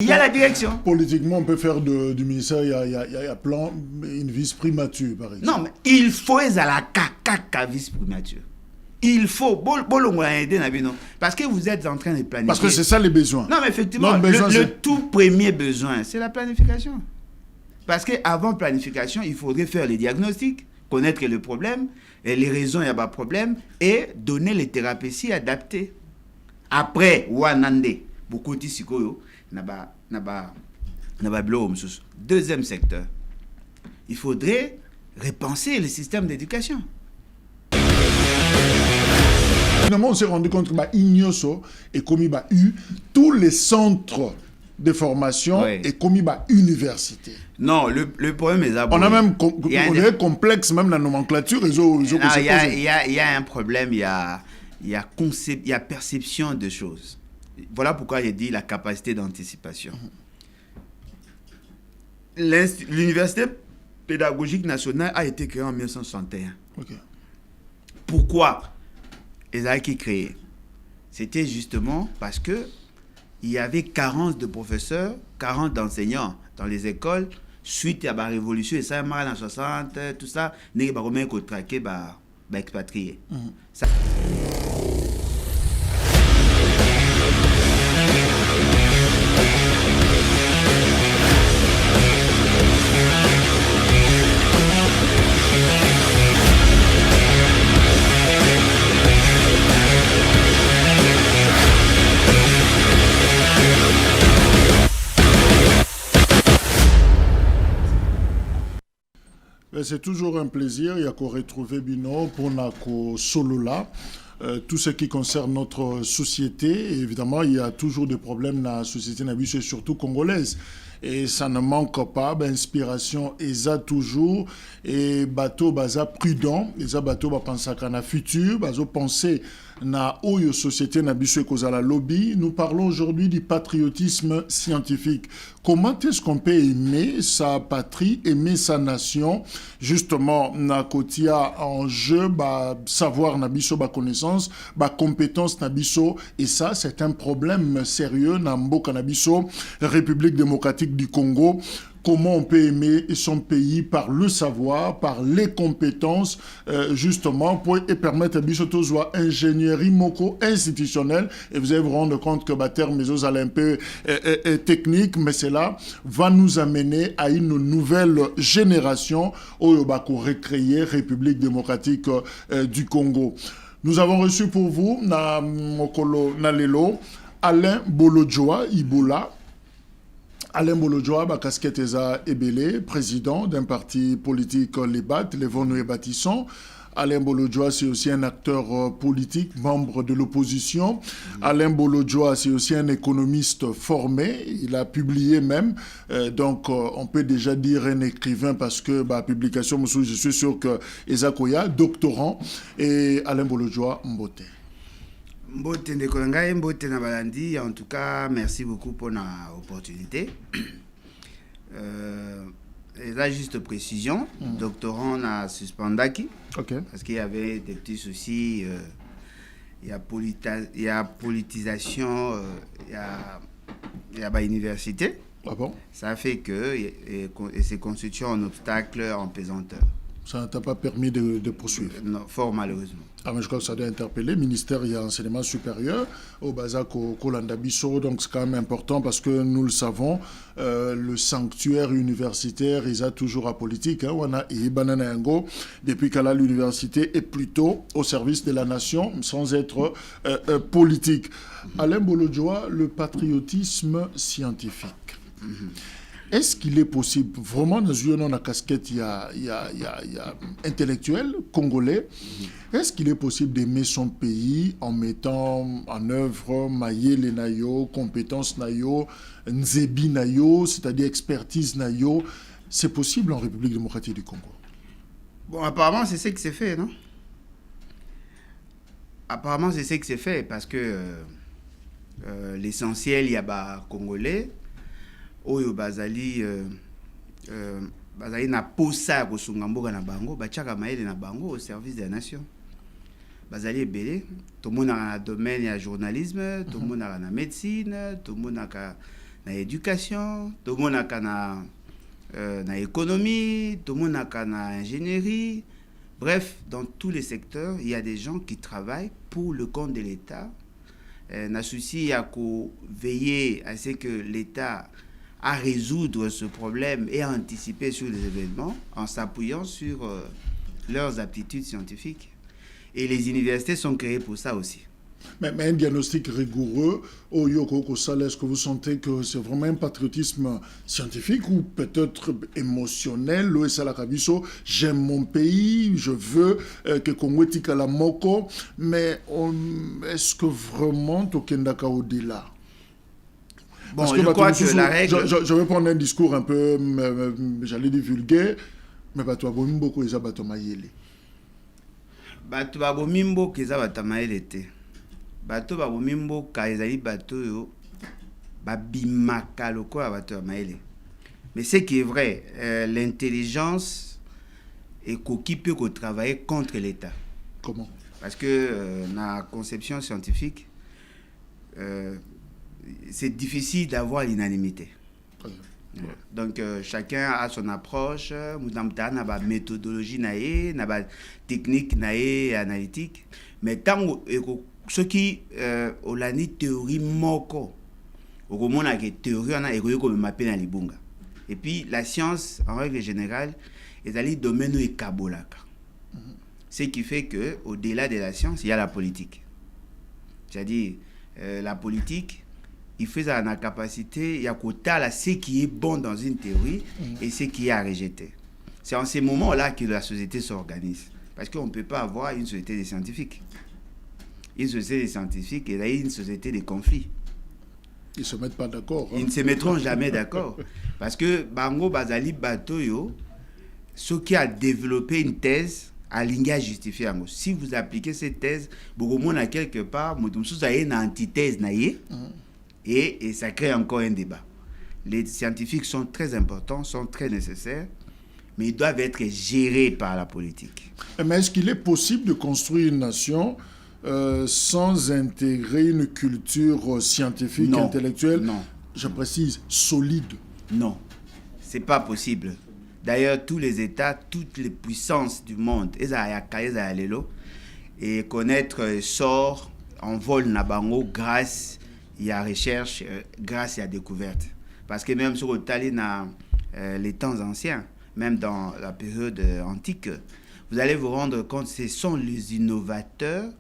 Il y a la direction. Politiquement, on peut faire du ministère, il y a plan, une vice-primature, par exemple. Non, mais il faut à la caca vice-primature. Il faut. Parce que vous êtes en train de planifier. Parce que c'est ça les besoins. Non, mais effectivement, le tout premier besoin, c'est la planification. Parce qu'avant planification, il faudrait faire les diagnostics, connaître le problème, et les raisons, il n'y a pas de problème, et donner les thérapies adaptées. Après, Wanande, beaucoup de Sikoyo, deuxième secteur, il faudrait repenser le système d'éducation. Finalement, on s'est rendu compte que Ignoso et comme tous les centres de formation et comme université. Non, le problème est on a même complexe même la nomenclature. Il y a un problème, il y a perception de choses. Voilà pourquoi j'ai dit la capacité d'anticipation. L'Université pédagogique nationale a été créée en 1961. Pourquoi Ezra qui créé? C'était justement parce que il y avait carence de professeurs, carence d'enseignants dans les écoles suite à la révolution et ça en 60 tout ça n'est pas comment contraquer expatrié. C'est toujours un plaisir. Il y a qu'à retrouver Bino pour Nako Solola. Tout ce qui concerne notre société. Et évidemment, il y a toujours des problèmes dans la société nabiche, surtout congolaise. Et ça ne manque pas d'inspiration. Et ça toujours. Et bateau baza prudent. Et ça bateau va penser qu'à la future. Bazo penser na oyo société nabiche kozala lobby. Nous parlons aujourd'hui du patriotisme scientifique. Comment est-ce qu'on peut aimer sa patrie, aimer sa nation? Justement, na kotia en jeu, savoir nabiso, connaissance, compétence nabiso. Et ça, c'est un problème sérieux na mboka nabiso, République démocratique du Congo. Comment on peut aimer son pays par le savoir, par les compétences, justement, pour permettre à Bissoto soit ingénierie moko institutionnelle. Et vous allez vous rendre compte que terme mais un peu technique, mais cela va nous amener à une nouvelle génération au recréer République démocratique du Congo. Nous avons reçu pour vous na mokolo nalelo Alain Bolodjoa Ibola. Alain Bolodjoa, casquette Eza Ebele, président d'un parti politique, les BAT, les Vonu et Bâtissons. Alain Bolodjoa, c'est aussi un acteur politique, membre de l'opposition. Alain Bolodjoa, c'est aussi un économiste formé. Il a publié même. Donc, on peut déjà dire un écrivain parce que, publication, je suis sûr que Eza Koya, doctorant. Et Alain Bolodjoa, Mbote. Mbote Ndekolanga, Mbote Nabalandi, en tout cas, merci beaucoup pour l'opportunité. Et là, juste précision, doctorant a suspendaki, parce qu'il y avait des petits soucis, il y a politisation, il y a université. Ah bon? Ça fait que c'est constitué un obstacle en pesanteur. Ça ne t'a pas permis de poursuivre? Non, fort malheureusement. Ah, mais je crois que ça doit interpeller. Le ministère, il y a enseignement supérieur au Bazak, au Kolandabiso. Donc, c'est quand même important parce que nous le savons, le sanctuaire universitaire, il a toujours à politique. On a Ibananango, depuis qu'elle a l'université, est plutôt au service de la nation, sans être politique. Alain Bolodjoa, le patriotisme scientifique. Est-ce qu'il est possible, vraiment, dans une casquette, il y a intellectuel congolais, est-ce qu'il est possible d'aimer son pays en mettant en œuvre Mayele Nayo, compétences Nayo, Nzebi Nayo, c'est-à-dire expertise Nayo? C'est possible en République démocratique du Congo? Bon, apparemment, c'est ce qui s'est fait, non? Apparemment, c'est ce qui s'est fait parce que l'essentiel, il y a Congolais. Oyo bazali na posa kosunga mboka na bango bachaka maele na bango au service de la nation. Bazali ebele tout le monde dans le domaine du journalisme, tout le monde dans la médecine, tout le monde na éducation, tout le monde a na économie, tout le monde a na ingénierie. Bref, dans tous les secteurs, il y a des gens qui travaillent pour le compte de l'État. Na souci à veiller à ce que l'État à résoudre ce problème et à anticiper sur les événements en s'appuyant sur leurs aptitudes scientifiques. Et les universités sont créées pour ça aussi. Mais un diagnostic rigoureux, est-ce que vous sentez que c'est vraiment un patriotisme scientifique ou peut-être émotionnel? J'aime mon pays, je veux que Congo tika la moko, mais est-ce que vraiment Tokendaka au-delà? Bon, je crois que la règle... Je vais prendre un discours un peu, j'allais dire vulgaire, mais bato abomimbo eza bato mayele. Bato abomimbo eza bato mayele te. Bato babomimbo ka ezali bato yo babimaka lokola bato mayele. Mais ce qui est vrai, l'intelligence est qui peut travailler contre l'État. Comment? Parce que la conception scientifique, c'est difficile d'avoir l'unanimité. Ouais. Donc chacun a son approche, mudamta na ba méthodologie naé, na ba technique naé analytique, mais tant ce qui olani théorie moko, okomona que théorie on a école comme mapé na libunga. Et puis la science en règle générale est allée domaine et kabolaka. Ce qui fait que au-delà de la science, il y a la politique. C'est-à-dire la politique, il fait la capacité, il y a quota ce qui est bon dans une théorie et ce qui est à rejeter. C'est en ces moments-là que la société s'organise. Parce qu'on ne peut pas avoir une société des scientifiques. Une société des scientifiques est une société des conflits. Ils ne se mettent pas d'accord. Ils ne se mettront jamais d'accord. Parce que Bango Bazali Batoyo, ce qui a développé une thèse, à l'inga justifié. Si vous appliquez cette thèse, beaucoup de monde a quelque part, vous avez une antithèse naïe. Et ça crée encore un débat. Les scientifiques sont très importants, sont très nécessaires, mais ils doivent être gérés par la politique. Mais est-ce qu'il est possible de construire une nation sans intégrer une culture scientifique, intellectuelle, non. Je précise, solide? Non, ce n'est pas possible. D'ailleurs, tous les États, toutes les puissances du monde, et connaître sort en vol nabango grâce il y a recherche, grâce à découverte. Parce que même sur les temps anciens, même dans la période antique, vous allez vous rendre compte que ce sont les innovateurs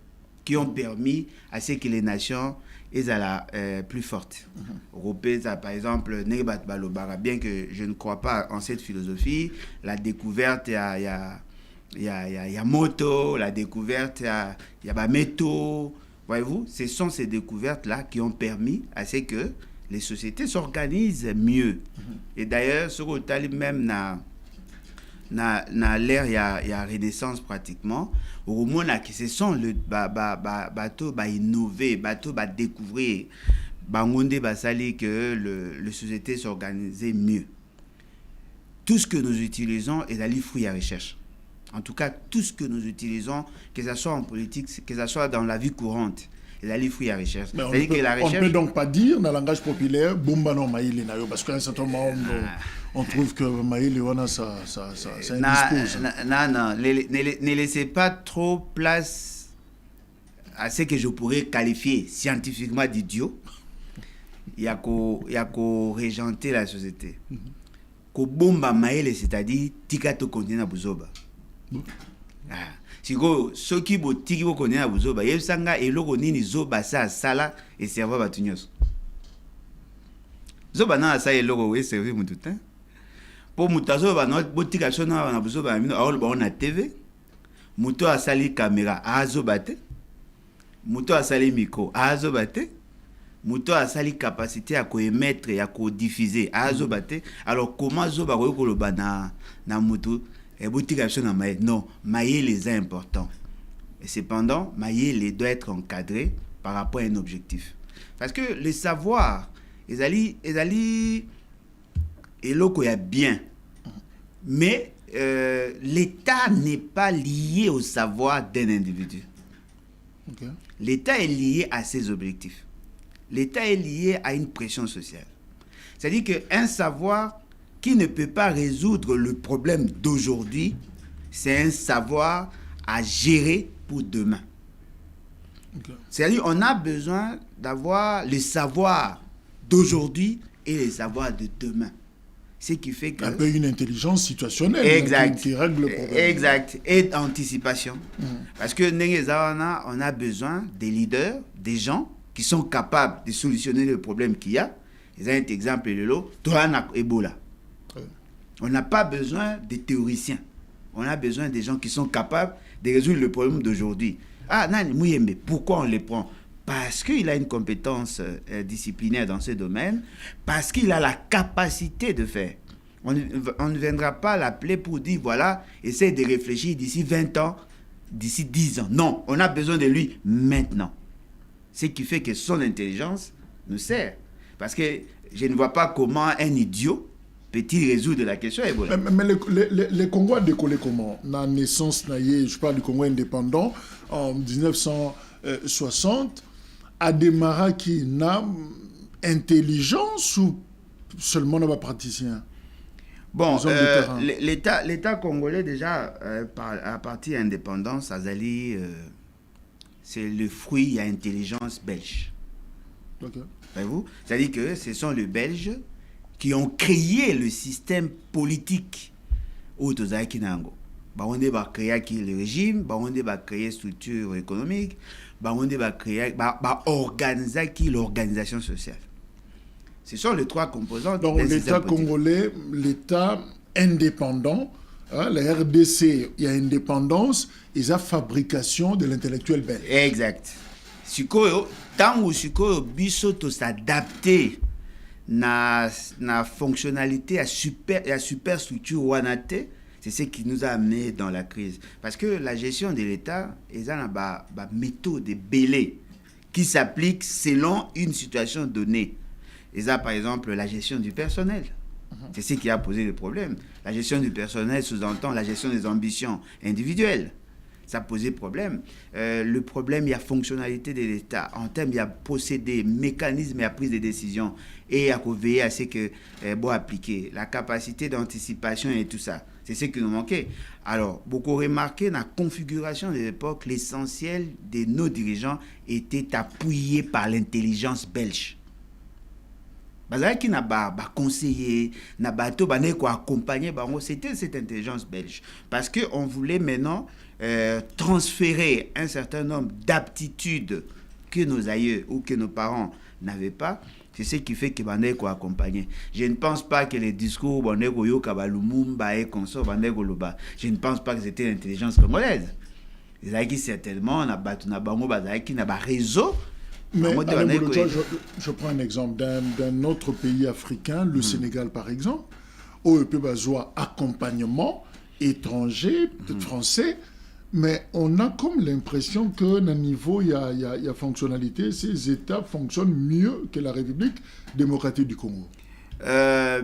qui ont permis à ce que les nations soient plus fortes. Par exemple, bien que je ne crois pas en cette philosophie, la découverte, il y a moto, la découverte, il y a métaux. Voyez-vous, ce sont ces découvertes-là qui ont permis à ce que les sociétés s'organisent mieux. Et d'ailleurs, sur le talib même, dans l'ère, il y a Renaissance pratiquement. Au moins, ce sont les bateaux innover, bateaux découvrir, que les sociétés s'organisaient mieux. Tout ce que nous utilisons est d'aller fouiller à recherche. En tout cas, tout ce que nous utilisons, que ce soit en politique, que ce soit dans la vie courante, et d'aller fouiller la recherche. On ne peut donc pas dire, dans le langage populaire, Bomba non Maïle, parce qu'à un certain moment, on trouve que Maïle, ça indispose. Non, ne laissez pas trop place à ce que je pourrais qualifier scientifiquement d'idiot. Il y a qu'à régenter la société. Ko Bomba Maïle, c'est-à-dire, tika to continue à Bouzoba. Siko soki botiki bokone na buzoba yebsanga eloko nini zoba sa sala et serva batunyos zoba na sa eloko we servi mututa po mutazo ba no botika sona na buzoba mino awol ba na TV muto asali caméra azoba te muto asali micro azoba te muto asali capacité à émettre et à diffuser azoba te. Alors comment zoba ko koloba na muto non, Maïe les est important. Et cependant, Maïe doit être encadré par rapport à un objectif. Parce que le savoir, et l'eau est bien. Mais l'État n'est pas lié au savoir d'un individu. Okay. L'État est lié à ses objectifs. L'État est lié à une pression sociale. C'est-à-dire qu'un savoir qui ne peut pas résoudre le problème d'aujourd'hui, c'est un savoir à gérer pour demain. Okay. C'est-à-dire qu'on a besoin d'avoir le savoir d'aujourd'hui et le savoir de demain. Ce qui fait que... Un peu une intelligence situationnelle. Exact. Qui règle le problème. Exact. Et d'anticipation. Parce que on a besoin des leaders, des gens qui sont capables de solutionner le problème qu'il y a. Ils ont un exemple de l'eau. Ebola. On n'a pas besoin des théoriciens. On a besoin des gens qui sont capables de résoudre le problème d'aujourd'hui. Ah, Nani Mouyembe, pourquoi on les prend? Parce qu'il a une compétence disciplinaire dans ce domaine, parce qu'il a la capacité de faire. On ne viendra pas l'appeler pour dire, voilà, essaye de réfléchir d'ici 20 ans, d'ici 10 ans. Non, on a besoin de lui maintenant. Ce qui fait que son intelligence nous sert. Parce que je ne vois pas comment un idiot peut-il résoudre la question Ebola. Mais les Congos ont décollé comment? La naissance, je parle du Congo indépendant, en 1960, a démarré qui n'a intelligence ou seulement n'a pas praticien? Bon, l'État congolais déjà, à partir de l'indépendance, Azali, c'est le fruit à intelligence belge. Okay. Voyez-vous? C'est-à-dire que ce sont les Belges qui ont créé le système politique au Tozaki Nango. On va créer le régime, on va créer la structure économique, on va créer l'organisation sociale. Ce sont les trois composants. Donc l'État congolais, l'État indépendant, hein, la RDC, il y a indépendance, il y a fabrication de l'intellectuel belge. Exact. Tant où biso to s'adapter na fonctionnalité à superstructure wanate, c'est ce qui nous a amené dans la crise. Parce que la gestion de l'État, ils ont une méthode belée qui s'applique selon une situation donnée. Ils ont par exemple la gestion du personnel. C'est ce qui a posé le problème. La gestion du personnel sous-entend la gestion des ambitions individuelles. Ça a posé problème. Le problème, il y a fonctionnalité de l'État. En termes, il y a procédé, mécanisme et la prise de décision. Et il y a veiller à ce que bon appliquer. La capacité d'anticipation et tout ça. C'est ce qui nous manquait. Alors, beaucoup remarqué, dans la configuration de l'époque, l'essentiel de nos dirigeants était appuyé par l'intelligence belge. Qui n'a pas conseillé, n'a pas accompagné, c'était cette intelligence belge. Parce qu'on voulait maintenant transférer un certain nombre d'aptitudes que nos aïeux ou que nos parents n'avaient pas. C'est ce qui fait que Bandeko a accompagné. Je ne pense pas que les discours Bandeko Yoka Lumumba et consort Bandeko Loba, je ne pense pas que c'était l'intelligence congolaise. Les aïeux certainement, n'a pas réseau. Mais je prends un exemple d'un autre pays africain, le Sénégal par exemple, où il peut y avoir accompagnement étranger, peut-être français, mais on a comme l'impression qu'à un niveau, il y a fonctionnalité, ces États fonctionnent mieux que la République démocratique du Congo.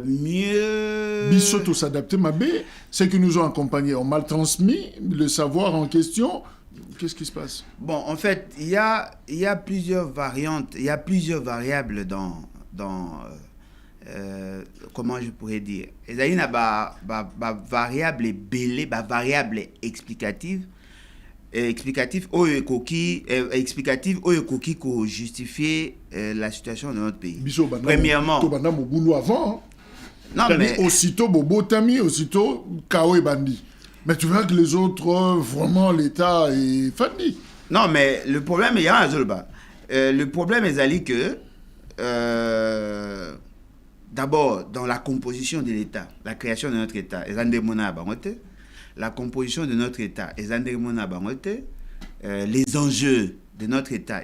Mieux... Bissoto s'adapter, Mabé, ceux qui nous ont accompagnés ont mal transmis le savoir en question. Qu'est-ce qui se passe? Bon, en fait, il y a plusieurs variantes, il y a plusieurs variables dans comment je pourrais dire. Il y a une variable belée, variable explicative explicative pour justifier la situation de notre pays. Premièrement, avant. Non, mais aussitôt Bobo Tami, aussitôt Kao et Bandi. Mais tu vois que les autres, vraiment, l'État est fandi. Non, mais le problème, il y a un Zolba. Le problème est que, d'abord, dans la composition de l'État, la création de notre État, la composition de notre État, les enjeux de notre État,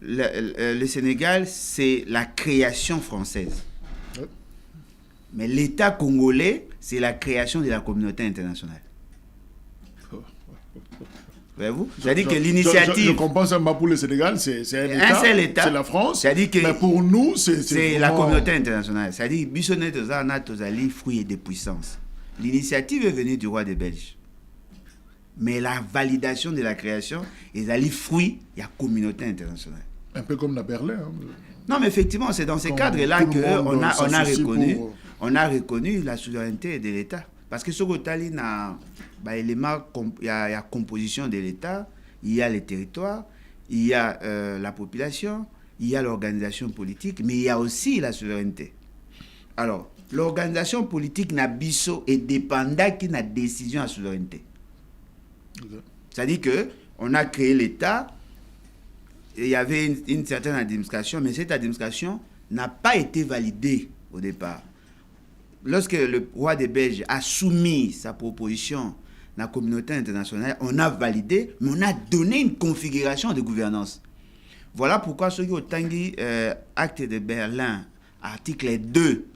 le Sénégal, c'est la création française. Mais l'État congolais, c'est la création de la communauté internationale. Voyez-vous? C'est-à-dire que l'initiative... Je comprends ça, pour le Sénégal, c'est un seul État. C'est la France. C'est-à-dire que mais pour nous, c'est vraiment... la communauté internationale. C'est-à-dire que Bissonnet Tozali, fruit de puissance. L'initiative est venue du roi des Belges. Mais la validation de la création est allée fruit de la communauté internationale. Un peu comme la Berlin. Hein. Non, mais effectivement, c'est dans ces cadres-là qu'on on a reconnu la souveraineté de l'État. Parce que ce côté-là, il y a composition de l'État, il y a les territoires, il y a la population, il y a l'organisation politique, mais il y a aussi la souveraineté. Alors, l'organisation politique n'a biso et dépendant qui n'a décision à souveraineté. Okay. C'est-à-dire qu'on a créé l'État, et il y avait une certaine administration, mais cette administration n'a pas été validée au départ. Lorsque le roi des Belges a soumis sa proposition à la communauté internationale, on a validé, mais on a donné une configuration de gouvernance. Voilà pourquoi ce qui est au Tanguy, acte de Berlin, article 2,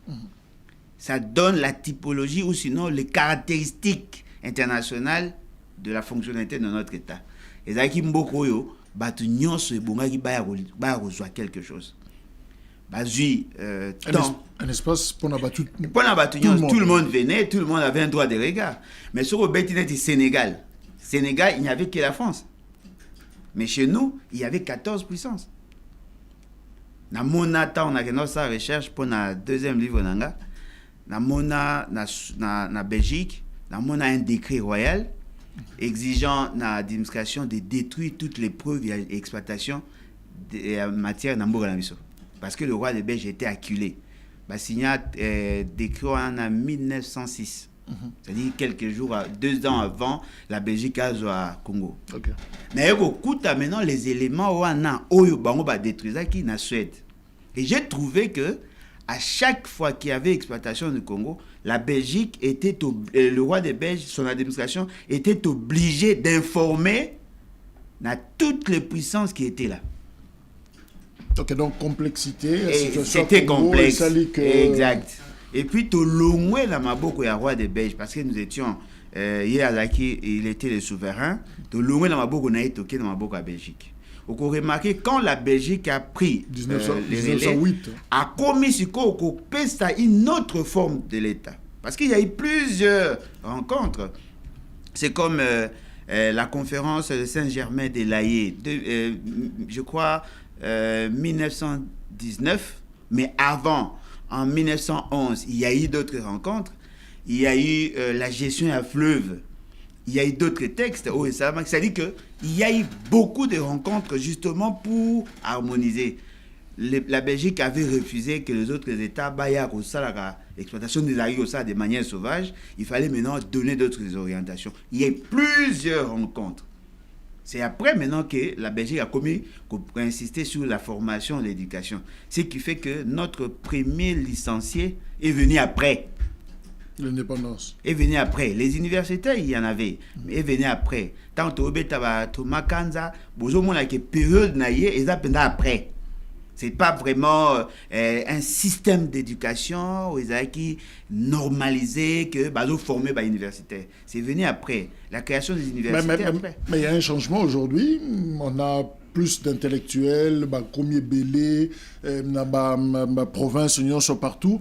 ça donne la typologie ou sinon les caractéristiques internationales de la fonctionnalité de notre État. Et ça qui m'bokoyo, batu nyonso ebonga ki ba reçoit quelque chose. Bazui un espace pour tout le monde venait, tout le monde avait un droit de regard. Mais sur le Bétinet du Sénégal, il n'y avait que la France. Mais chez nous, il y avait 14 puissances. Na mona ta on a fait sa recherche pour le deuxième livre nanga. Na mona na Belgique, na mona un décret royal exigeant la administration de détruire toutes les preuves et exploitations en matière d'ambour la miso. Parce que le roi de Belge était acculé. Bah, signé décret en 1906. C'est-à-dire quelques jours, 2 ans avant la Belgique à Congo. Okay. Mais écoute, maintenant les éléments où détruire qui na Suède. Et j'ai trouvé que à chaque fois qu'il y avait exploitation du Congo, la Belgique était le roi des Belges, son administration était obligé d'informer toutes les puissances qui étaient là. Ok, donc complexité. C'était complexe. Exact. Et puis, tout le dans ma boucle, il y a roi des Belges, parce que nous étions, il était le souverain. Tout le dans ma boucle, on a été toqué dans ma boucle à Belgique. Vous avez remarqué, quand la Belgique a pris 1908, a commis une autre forme de l'État. Parce qu'il y a eu plusieurs rencontres. C'est comme la conférence de Saint-Germain-des-Laye, je crois, 1919, mais avant, en 1911, il y a eu d'autres rencontres. Il y a eu la gestion à fleuve. Il y a eu d'autres textes. C'est-à-dire qu'il y a eu beaucoup de rencontres justement pour harmoniser. La Belgique avait refusé que les autres États baillent l'exploitation des agriculteurs de manière sauvage. Il fallait maintenant donner d'autres orientations. Il y a eu plusieurs rencontres. C'est après maintenant que la Belgique a insisté sur la formation et l'éducation. Ce qui fait que notre premier licencié est venu après. L'indépendance. Est venu après. Les universités, il y en avait, mais est venu après. Tant que Thomas Kanza, Bozomo la période naïe, et ça pendant après. C'est pas vraiment un système d'éducation qui normalisé que bazo formé par l'université. C'est venu après. La création des universités après. Mais il y a un changement aujourd'hui. On a plus d'intellectuels, comme Belé, ma province, union sont partout.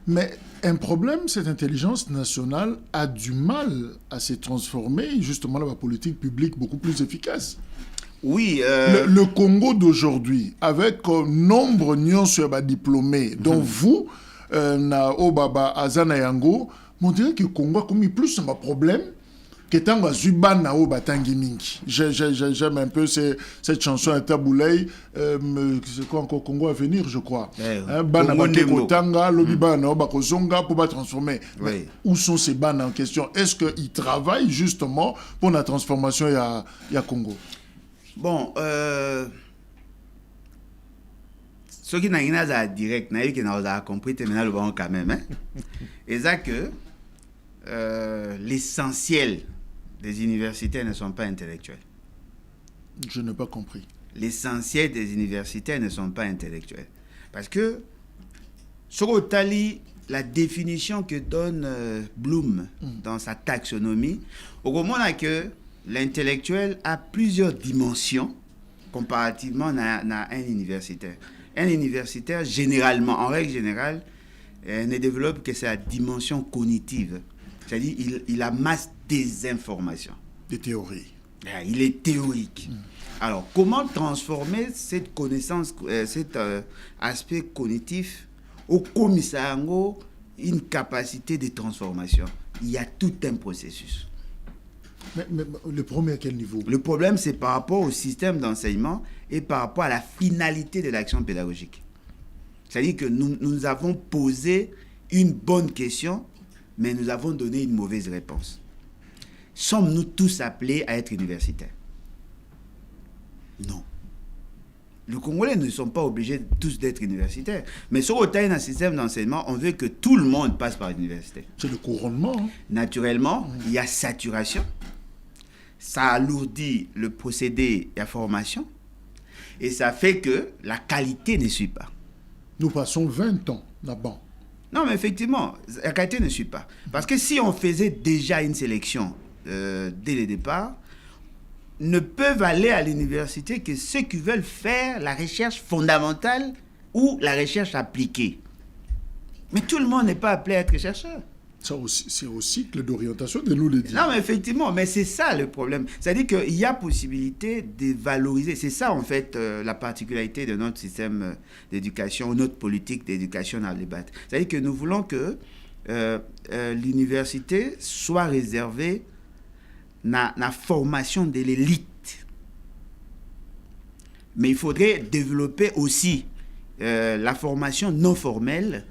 Mais un problème, cette intelligence nationale a du mal à se transformer justement dans la politique publique beaucoup plus efficace. Oui. Le Congo d'aujourd'hui, avec nombre de diplômés, dont vous, Obaba, Azana Yango, on dirait que le Congo a commis plus un problème que tant que Zuban na Obatangi Mingi. J'aime un peu cette chanson à Taboulay. C'est quoi encore Congo à venir, je crois. Bana Bakeko Tanga, Lobiba na Obakozonga pour pas transformer. Où sont ces bannes en question? Est-ce qu'ils travaillent justement pour la transformation à Congo? Bon, ceux qui n'ont pas direct, qui n'ont pas compris, c'est maintenant le bon quand même. Et ça que l'essentiel des universités ne sont pas intellectuels. Je n'ai pas compris. L'essentiel des universités ne sont pas intellectuels. Parce que, sur Otali, la définition que donne Bloom dans sa taxonomie, au moment que l'intellectuel a plusieurs dimensions comparativement à un universitaire. Un universitaire, généralement, en règle générale, ne développe que sa dimension cognitive. C'est-à-dire il amasse des informations. Des théories. Il est théorique. Alors, comment transformer cette connaissance, cet aspect cognitif au commissariat, une capacité de transformation? Il y a tout un processus. Mais le problème à quel niveau? Le problème, c'est par rapport au système d'enseignement et par rapport à la finalité de l'action pédagogique. C'est-à-dire que nous avons posé une bonne question, mais nous avons donné une mauvaise réponse. Sommes-nous tous appelés à être universitaires? Non. Les Congolais ne sont pas obligés tous d'être universitaires. Mais sur le terrain d'un système d'enseignement, on veut que tout le monde passe par l'université. C'est le couronnement. Hein? Naturellement, il y a saturation. Ça alourdit le procédé de la formation. Et ça fait que la qualité ne suit pas. Nous passons 20 ans là-bas. Non, mais effectivement, la qualité ne suit pas. Parce que si on faisait déjà une sélection dès le départ, ne peuvent aller à l'université que ceux qui veulent faire la recherche fondamentale ou la recherche appliquée. Mais tout le monde n'est pas appelé à être chercheur. Ça aussi, c'est au cycle d'orientation de nous le dire. Non, mais effectivement, mais c'est ça le problème. C'est-à-dire qu'il y a possibilité de valoriser. C'est ça, en fait, la particularité de notre système d'éducation, notre politique d'éducation dans le débat. C'est-à-dire que nous voulons que l'université soit réservée à la formation de l'élite. Mais il faudrait développer aussi la formation non formelle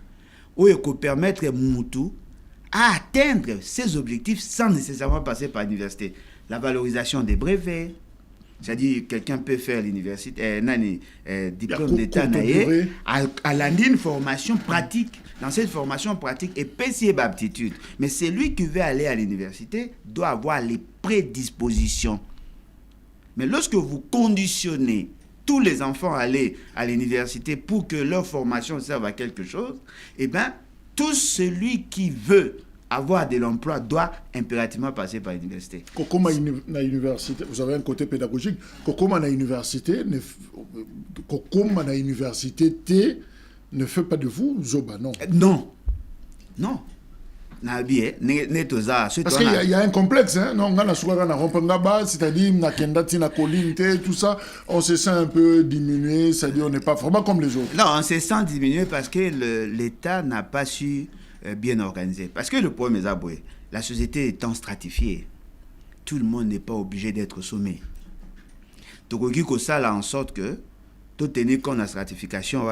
où il peut permettre Moutou à atteindre ses objectifs sans nécessairement passer par l'université. La valorisation des brevets, c'est-à-dire quelqu'un peut faire l'université, diplôme d'État à une formation pratique. Dans cette formation pratique, et pécier aptitude. Mais celui qui veut aller à l'université doit avoir les prédispositions. Mais lorsque vous conditionnez tous les enfants à aller à l'université pour que leur formation serve à quelque chose, eh bien, tout celui qui veut avoir de l'emploi doit impérativement passer par l'université. Comme à l'université, vous avez un côté pédagogique. Comme à l'université, ne fait pas de vous Zoba, non. Non. Parce qu'il y a un complexe, hein? Non, c'est-à-dire, tout ça, on se sent un peu diminué, c'est-à-dire on n'est pas vraiment comme les autres. Non, on se sent diminué parce que l'État n'a pas su bien organiser. Parce que le problème est aboué. La société étant stratifiée, tout le monde n'est pas obligé d'être sommé. Donc, ça là en sorte que, tout tenir compte de la stratification,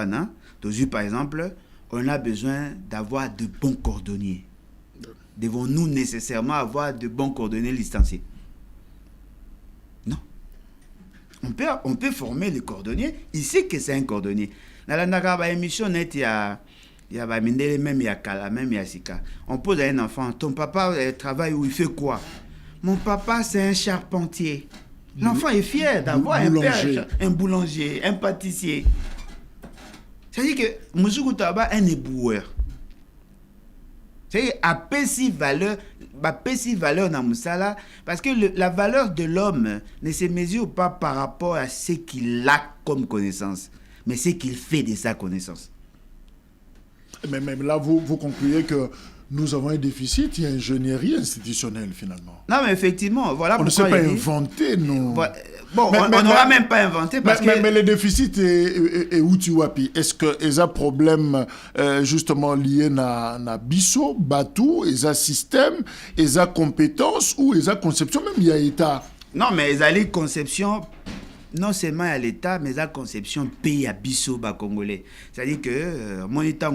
par exemple, on a besoin d'avoir de bons cordonniers. Devons-nous nécessairement avoir de bons cordonniers licenciés? Non. On peut former les cordonniers. Il sait que c'est un cordonnier. Dans la émission, il y a Mindele, même il y a Kala, même il y a Sika. On pose à un enfant, ton papa travaille où, il fait quoi? Mon papa, c'est un charpentier. L'enfant est fier d'avoir un boulanger, un pâtissier. C'est-à-dire que Moussougou Taba est un éboueur. C'est-à-dire à valeur dans Moussala, parce que la valeur de l'homme ne se mesure pas par rapport à ce qu'il a comme connaissance, mais ce qu'il fait de sa connaissance. Mais même là, vous concluez que nous avons un déficit, il y a ingénierie institutionnelle finalement. Non, mais effectivement, voilà on pourquoi... On ne sait pas inventer, non. Bon, on n'aura même pas inventé parce que... Mais le déficit est où tu vois? Est-ce qu'il y a un problème justement lié à Bisso, Batou, il y a un système, il y a compétence ou il y a conception, même il y a État? Non, mais il y a les conceptions... Non seulement à l'État, mais à la conception pays à Bisso, Congolais. C'est-à-dire que mon État,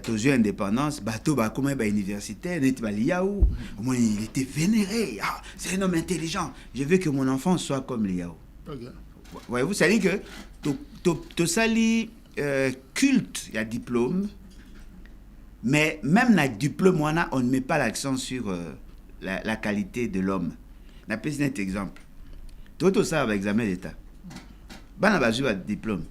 toujours indépendance, bateau comme un universitaire, il était vénéré. Ah, c'est un homme intelligent. Je veux que mon enfant soit comme Liao. Okay. Voyez-vous, c'est-à-dire que tout ça culte, il y a diplôme, mais même dans le diplôme, on ne met pas l'accent sur la qualité de l'homme. Je vais un exemple. Tout ça avec examen d'État. On a besoin de diplôme.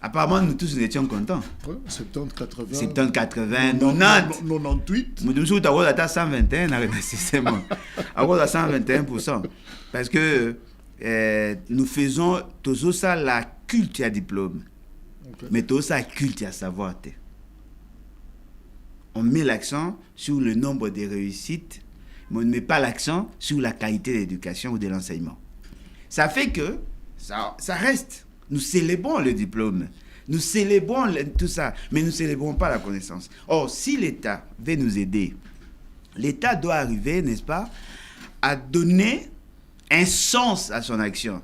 Apparemment, nous tous, nous étions contents. 70, 80... 70, 80, 90. 98. Nous avons à 121 dans le système. À 121%. Parce que nous faisons tout ça la culte à diplôme. Okay. Mais tout ça culte à savoir. On met l'accent sur le nombre de réussites, mais on ne met pas l'accent sur la qualité de l'éducation ou de l'enseignement. Ça fait que ça reste. Nous célébrons le diplôme, nous célébrons tout ça, mais nous ne célébrons pas la connaissance. Or, si l'État veut nous aider, l'État doit arriver, n'est-ce pas, à donner un sens à son action.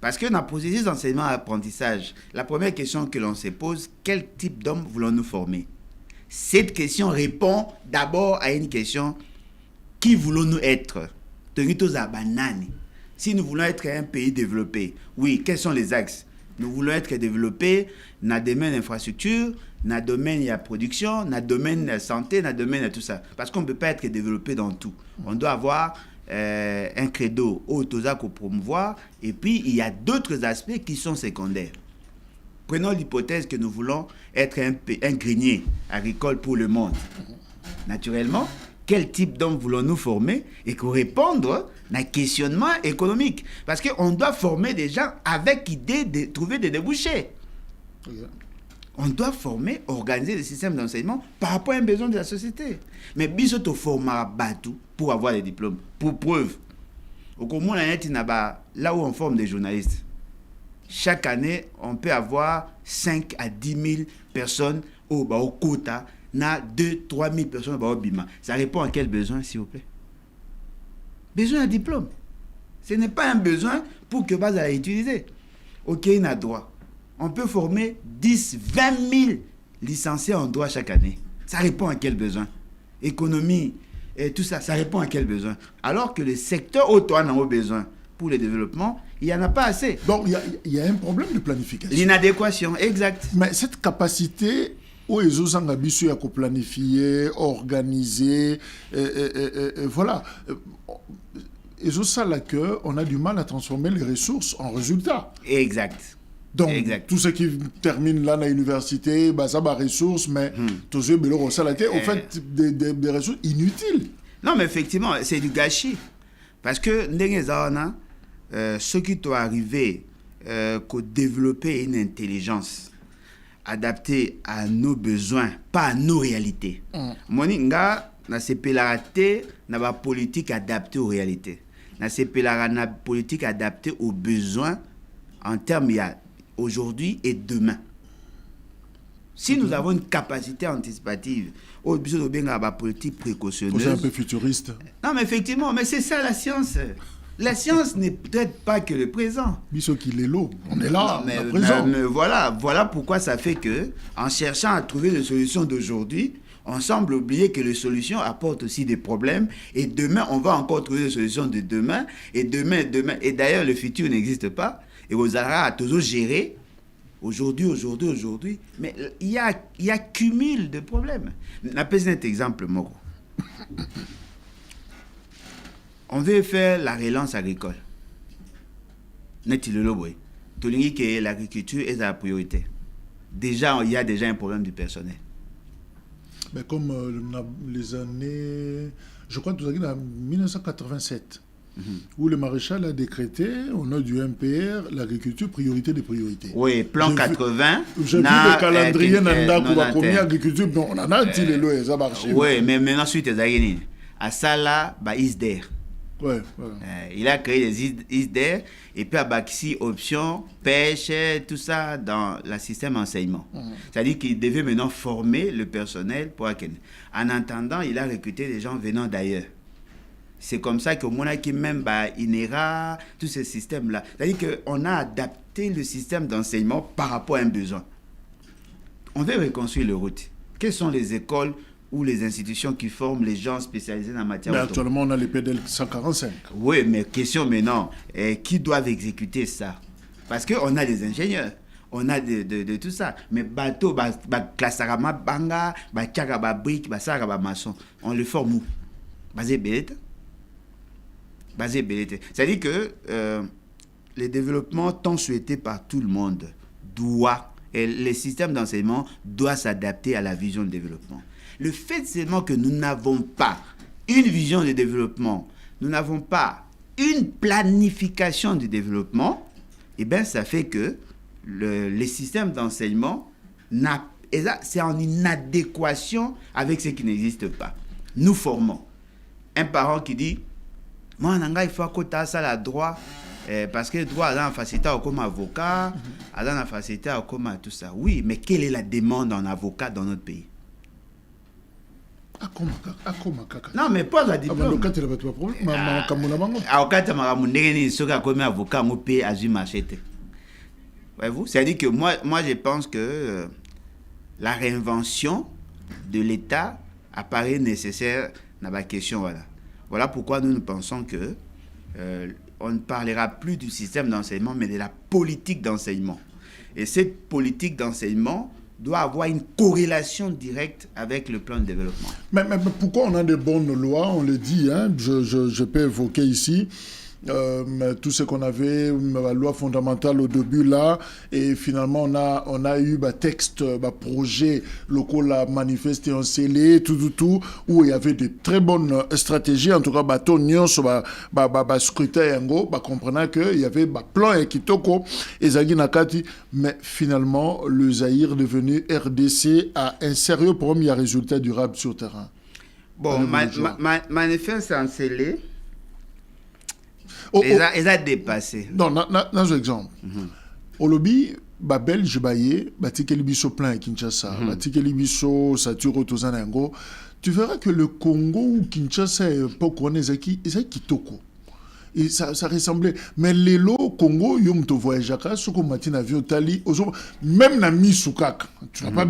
Parce que dans le processus d'enseignement et d'apprentissage, la première question que l'on se pose, quel type d'homme voulons-nous former? Cette question répond d'abord à une question, qui voulons-nous être? Si nous voulons être un pays développé, oui, quels sont les axes? Nous voulons être développés dans le domaine de l'infrastructure, dans le domaine de la production, dans le domaine de la santé, dans le domaine de tout ça. Parce qu'on ne peut pas être développé dans tout. On doit avoir un credo autosac au promouvoir, et puis il y a d'autres aspects qui sont secondaires. Prenons l'hypothèse que nous voulons être un grenier agricole pour le monde. Naturellement, quel type d'homme voulons-nous former et qu'on réponde à un questionnement économique? Parce qu'on doit former des gens avec l'idée de trouver des débouchés. On doit former, organiser des systèmes d'enseignement par rapport à un besoin de la société. Mais bisoto formera batou pour avoir des diplômes, pour preuve. Au Comore, là où on forme des journalistes, chaque année, on peut avoir 5 à 10 000 personnes au quota, 2-3 000 personnes au Bima. Ça répond à quel besoin, s'il vous plaît? Besoin d'un diplôme. Ce n'est pas un besoin pour que base à utiliser. Ok, il a droit. On peut former 10, 20 000 licenciés en droit chaque année. Ça répond à quel besoin? Économie, et tout ça, ça répond à quel besoin? Alors que le secteur auto en a besoin pour le développement, il n'y en a pas assez. Donc, il y a un problème de planification. L'inadéquation, exact. Mais cette capacité, où ils ont ambitieux à planifier, organiser, voilà. Ils ont ça là qu'on a du mal à transformer les ressources en résultats. Exact. Donc, tout ce qui termine là à l'université, bah, ça va ressources, mais tout ce qui est en fait des ressources inutiles. Non, mais effectivement, c'est du gâchis. Parce que ce qui doit arriver, qu'au développer une intelligence adaptée à nos besoins, pas à nos réalités. Moninga, na CPLAT, na ba politique adaptée aux réalités. Na CPLAT, na politique adaptée aux besoins en termes aujourd'hui et demain. Si nous avons une capacité anticipative, au besoin de la politique précautionneuse. C'est un peu futuriste. Non, mais effectivement, mais c'est ça la science. La science n'est peut-être pas que le présent. Qu'il est l'eau. On est là, mais, présent. Mais voilà pourquoi ça fait que, en cherchant à trouver des solutions d'aujourd'hui, on semble oublier que les solutions apportent aussi des problèmes. Et demain, on va encore trouver des solutions de demain. Et demain. Et d'ailleurs, le futur n'existe pas. Et vous allez toujours gérer aujourd'hui. Mais il y a cumul de problèmes. Je vais un exemple, Moro. On veut faire la relance agricole. Tout le que l'agriculture est la priorité. Déjà, il y a déjà un problème du personnel. Mais comme les années, je crois que tout en 1987, où le maréchal a décrété, au nom du MPR, l'agriculture priorité des priorités. Oui, plan 80. J'ai vu le calendrier combien agriculture, on en a dit les lois, ça marche. Oui, mais maintenant, suite à ça, là, ISDER. Ouais. Il a créé des ISDER et puis à Baxi, option, pêche, tout ça dans le système d'enseignement. C'est-à-dire qu'il devait maintenant former le personnel pour accueillir. En attendant, il a recruté des gens venant d'ailleurs. C'est comme ça qu'au moins, même INERA, tous ces systèmes-là. C'est-à-dire qu'on a adapté le système d'enseignement par rapport à un besoin. On veut reconstruire le route. Quelles sont les écoles ou les institutions qui forment les gens spécialisés dans la matière mais actuellement, on a les PDL 145. Oui, mais question maintenant, qui doivent exécuter ça? Parce qu'on a des ingénieurs, on a de tout ça. Mais bateau, klasarama banga, tchagaba brique, saraba maçon, on le forme où? Basé Belete. C'est-à-dire que le développement tant souhaité par tout le monde et les systèmes d'enseignement doivent s'adapter à la vision de développement. Le fait seulement que nous n'avons pas une vision de développement, nous n'avons pas une planification du développement, ça fait que les systèmes d'enseignement, c'est en inadéquation avec ce qui n'existe pas. Nous formons. un parent qui dit, moi, il faut que ça la droit, parce que le droit a une facilité comme avocat, a une facilité comme tout ça. Oui, mais quelle est la demande en avocat dans notre pays? Non, mais pas la diplôme. Avocat, il n'y a pas de problème. Avocat, voyez-vous, c'est-à-dire que moi, je pense que la réinvention de l'État apparaît nécessaire dans la question. Voilà pourquoi nous pensons que on ne parlera plus du système d'enseignement, mais de la politique d'enseignement. Et cette politique d'enseignement doit avoir une corrélation directe avec le plan de développement. Mais pourquoi on a de bonnes lois? On le dit, hein, je peux évoquer ici. Tout ce qu'on avait, la loi fondamentale au début là, et finalement on a eu un texte, un projet local à manifester en scellé, tout, où il y avait de très bonnes stratégies, en tout cas, scrutin, comprenant qu'il y avait un plan Kitoko et Zaghi Nakati, mais finalement le Zaïre devenu RDC a un sérieux problème, il y a résultat durable sur le terrain. Bon, manifeste en scellé. Ils ont dépassé. Non, dans un exemple. Au lobby, Belge, Batikeli Bisso plein Kinshasa, Batikeli Bisso, Saturo, Tozanango, tu verras que le Congo ou Kinshasa est pas connu, c'est Kitoko. Et ça ressemblait. Mais les lots Congo, yom to voyagaka, ce qu'on matin avion tali, même na misukak. Tu n'as pas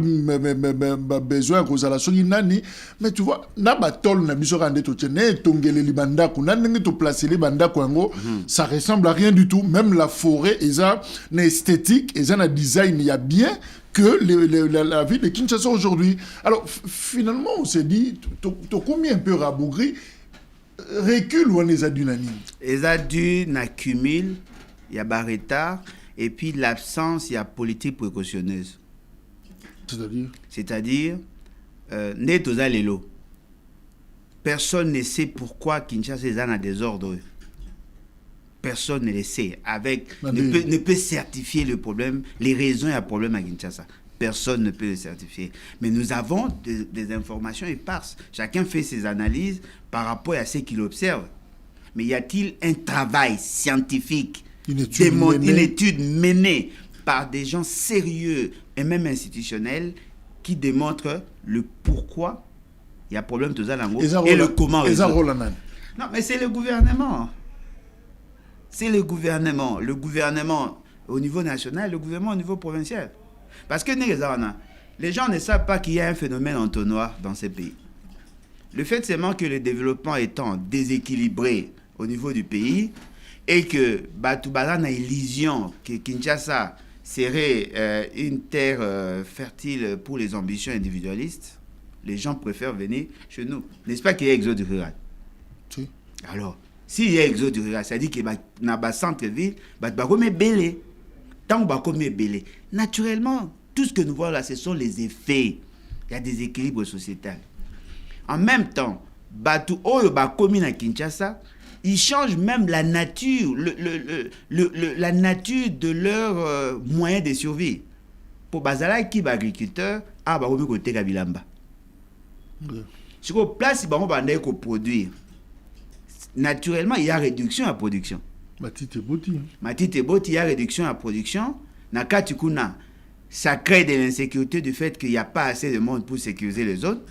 besoin de la soni nani, mais tu vois, na batol na biso rande to tene tongele libanda ku nan to placer les banda Congo, ça ressemble à rien du tout. Même la forêt, ça na esthétique, ça na design, il y a bien que la ville de Kinshasa aujourd'hui. Alors finalement, on s'est dit, to combien un peu rabougri. Recul ou on les a dû n'anime? Les a dû n'accumulent, il y a un retard, et puis l'absence, il y a politique précautionneuse. C'est-à-dire, net aux allélos. Personne ne sait pourquoi Kinshasa est en désordre. Personne ne le sait. Ne peut certifier le problème, les raisons et le problème à Kinshasa. Personne ne peut le certifier. Mais nous avons des informations éparses. Chacun fait ses analyses par rapport à ce qu'il observe. Mais y a-t-il un travail scientifique, une étude menée par des gens sérieux et même institutionnels qui démontre le pourquoi il y a problème de Zalango et le comment résoudre? Non, mais c'est le gouvernement. C'est le gouvernement. Le gouvernement au niveau national, le gouvernement au niveau provincial. Parce que les gens ne savent pas qu'il y a un phénomène entonnoir dans ces pays. Le fait seulement que le développement étant déséquilibré au niveau du pays et que Batubala a illusion que Kinshasa serait une terre fertile pour les ambitions individualistes, les gens préfèrent venir chez nous. N'est-ce pas qu'il y a exode rural? Si. Alors, s'il y a exode rural, ça dit qu'il y a un centre-ville, il y a belé. Tant que belé. Naturellement, tout ce que nous voyons là, ce sont les effets. Il y a des équilibres sociétaux. En même temps, Batu Oyo Bakomi na Kinshasa, ils changent même la nature, la nature de leurs moyens de survie. Pour Bazala qui est agriculteur, ah bah on côté Kabilamba. Sur la place, ils vont produire. Naturellement, il y a réduction à la production. Matite Boti, il y a réduction à la production. Nakatukuna, ça crée de l'insécurité du fait qu'il n'y a pas assez de monde pour sécuriser les zones.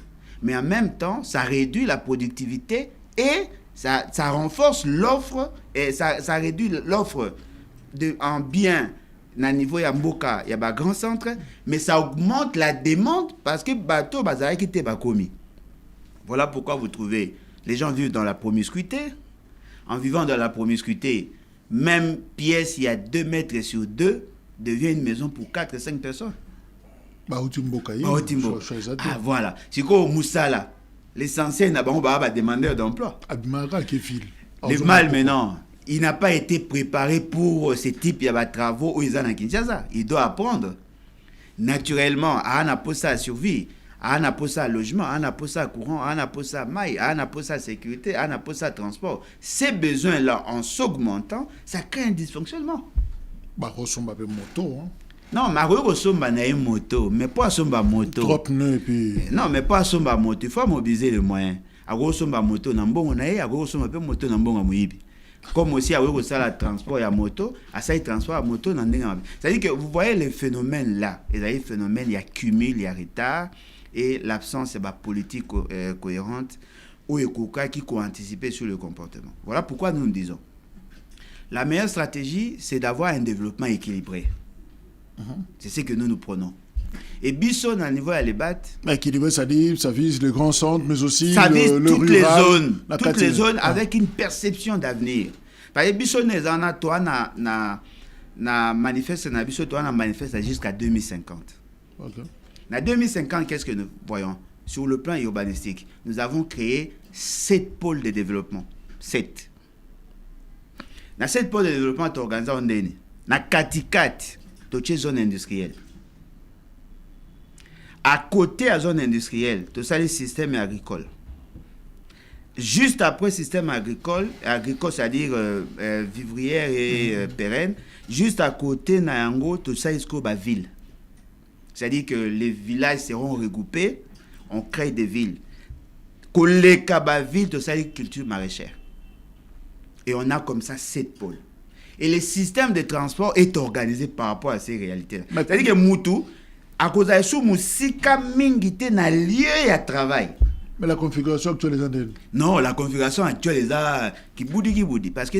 Mais en même temps, ça réduit la productivité et ça renforce l'offre et ça réduit l'offre en biens. À niveau ya Mboka, il y a un grand centre, mais ça augmente la demande parce que bateau bazara qui était bakomi. Voilà pourquoi vous trouvez les gens vivent dans la promiscuité. En vivant dans la promiscuité, même pièce, il y a 2 mètres sur 2, devient une maison pour 4 et 5 personnes. Ah, voilà. C'est quoi au Moussala? L'essentiel, on va demander d'emploi. Le mal maintenant, il n'a pas été préparé pour ce type de travaux où ils sont à Kinshasa. Il doit apprendre. Naturellement, à un poste à survie, à un poste à logement, à un poste à courant, à un poste à maille, à un poste à sécurité, à un poste à transport. Ces besoins-là, en s'augmentant, ça crée un dysfonctionnement. Non, mais ressemble à une moto, mais pas à moto. Trop pneus et puis. Non, mais pas à moto. Il faut mobiliser les moyens. akosomba moto na mbongo na ye, akosomba pe moto na mbongo moyibi. Comme aussi avec ça la transport à moto, à ça il transport à moto dans des. C'est-à-dire que vous voyez les phénomènes là, les phénomènes, il y a cumul, il y a retard et l'absence de politique cohérente ou qui peut anticiper sur le comportement. Voilà pourquoi nous disons la meilleure stratégie, c'est d'avoir un développement équilibré. C'est ce que nous prenons. Et Bisson, à niveau à l'Ebat. Équilibré, ça vise les grands centres, mais aussi ça vise le toutes rural, toutes les zones avec une perception d'avenir. Parce que Bisson, toi, na manifeste, na Bisson, toi, na manifeste jusqu'à 2050. Okay. En 2050, qu'est-ce que nous voyons? Sur le plan urbanistique, nous avons créé 7 pôles de développement. 7. Dans 7 pôles de développement, tu organises en Deni. Dans 4, tu as une zone industrielle. À côté de la zone industrielle, tu as le système agricole. Juste après le système agricole, c'est-à-dire vivrière et pérenne, juste à côté de Nayango, tu as la ville. C'est-à-dire que les villages seront regroupés, on crée des villes. Collé à ville, tu as la culture maraîchère. Et on a comme ça 7 pôles. Et le système de transport est organisé par rapport à ces réalités-là. C'est-à-dire que Moutou, à cause de ça, Moussika Mingite n'a lieu à travail. Mais la configuration actuelle est en non, la configuration actuelle est qui boudi. Parce que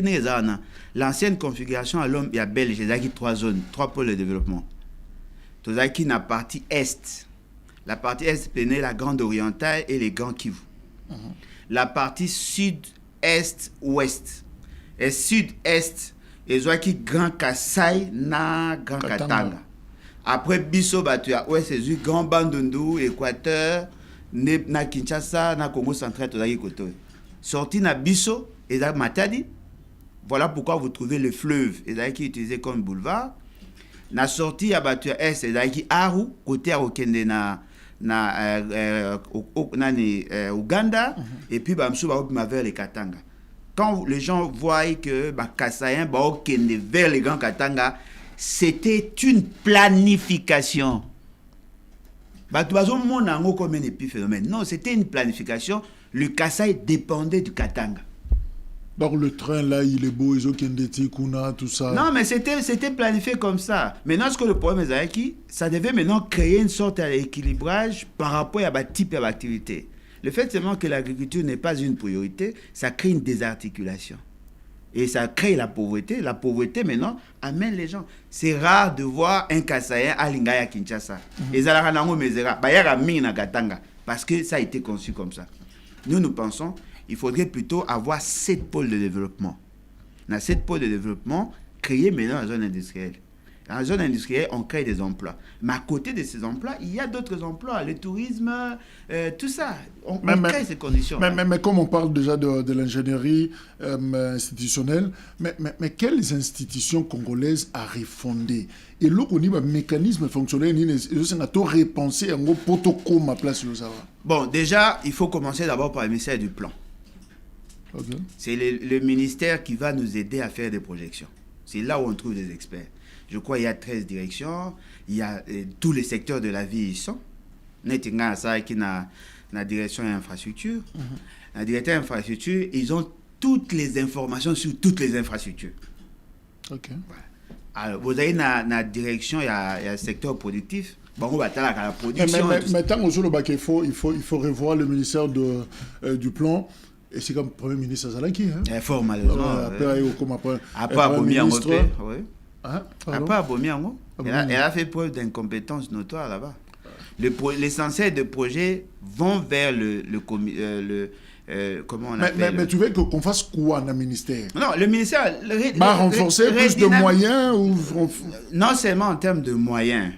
l'ancienne configuration à l'homme, il y a Belge, il y a 3 zones, 3 pôles de développement. Tout ça qui n'a partie est. La partie est prenait la Grande Orientale et les Grands Kivu. La partie sud-est, ouest. Et sud-est, et qui Grand Kassai na Grand Katanga. Après Bisso Batua, ouais, c'est du Grand Bandundu, Équateur, na Kinshasa, na Congo central, tout ça qui côté. Sorti na Bisso, et là Matadi. Voilà pourquoi vous trouvez le fleuve, et là qui est utilisé comme boulevard. Na sorti à Batua Est, et là qui Aru, côté à Okende na Ouganda, et puis Bamsou va vers les Katanga. Quand les gens voient que Kassayen va Okende vers les Grands Katanga, c'était une planification. Non, c'était une planification. Le Kassai dépendait du Katanga. Donc le train là, il est beau, ils ont Kuna, tout ça. Non, mais c'était planifié comme ça. Maintenant, ce que le problème est que ça devait maintenant créer une sorte d'équilibrage par rapport à un type d'activité. Le fait seulement que l'agriculture n'est pas une priorité, ça crée une désarticulation. Et ça crée la pauvreté. La pauvreté, maintenant, amène les gens. C'est rare de voir un Kassayen à Lingaya Kinshasa. Et ça la rend misérable. Parce que ça a été conçu comme ça. Nous pensons qu'il faudrait plutôt avoir 7 pôles de développement. Dans 7 pôles de développement, créer maintenant la zone industrielle. Dans la zone industrielle, on crée des emplois. Mais à côté de ces emplois, il y a d'autres emplois, le tourisme, tout ça. On crée ces conditions. Mais comme on parle déjà de l'ingénierie institutionnelle, mais quelles institutions congolaises à refonder? Et là, on a un mécanisme fonctionnel, on a tout repensé en gros protocole à place. Bon, déjà, il faut commencer d'abord par le ministère du Plan. Okay. C'est le ministère qui va nous aider à faire des projections. C'est là où on trouve des experts. Je crois qu'il y a 13 directions, il y a tous les secteurs de la vie, ils sont. Netinga, ça qui na direction et infrastructure. La direction infrastructure, ils ont toutes les informations sur toutes les infrastructures. Ok. Voilà. Alors, vous avez la direction, il y a le secteur productif. Bon, on va à la production. Mais tant qu'on le bac, il faut revoir le ministère du Plan. Et c'est comme Premier ministre Azalaki. Hein? Fort malheureusement. Après Abomiango. Après Abomiango. Elle a fait preuve d'incompétence notoire là-bas. L'essentiel des projets vont vers comment on appelle. Mais tu veux qu'on fasse quoi dans le ministère? Non, le ministère. Renforcer plus de moyens ou... Non seulement en termes de moyens.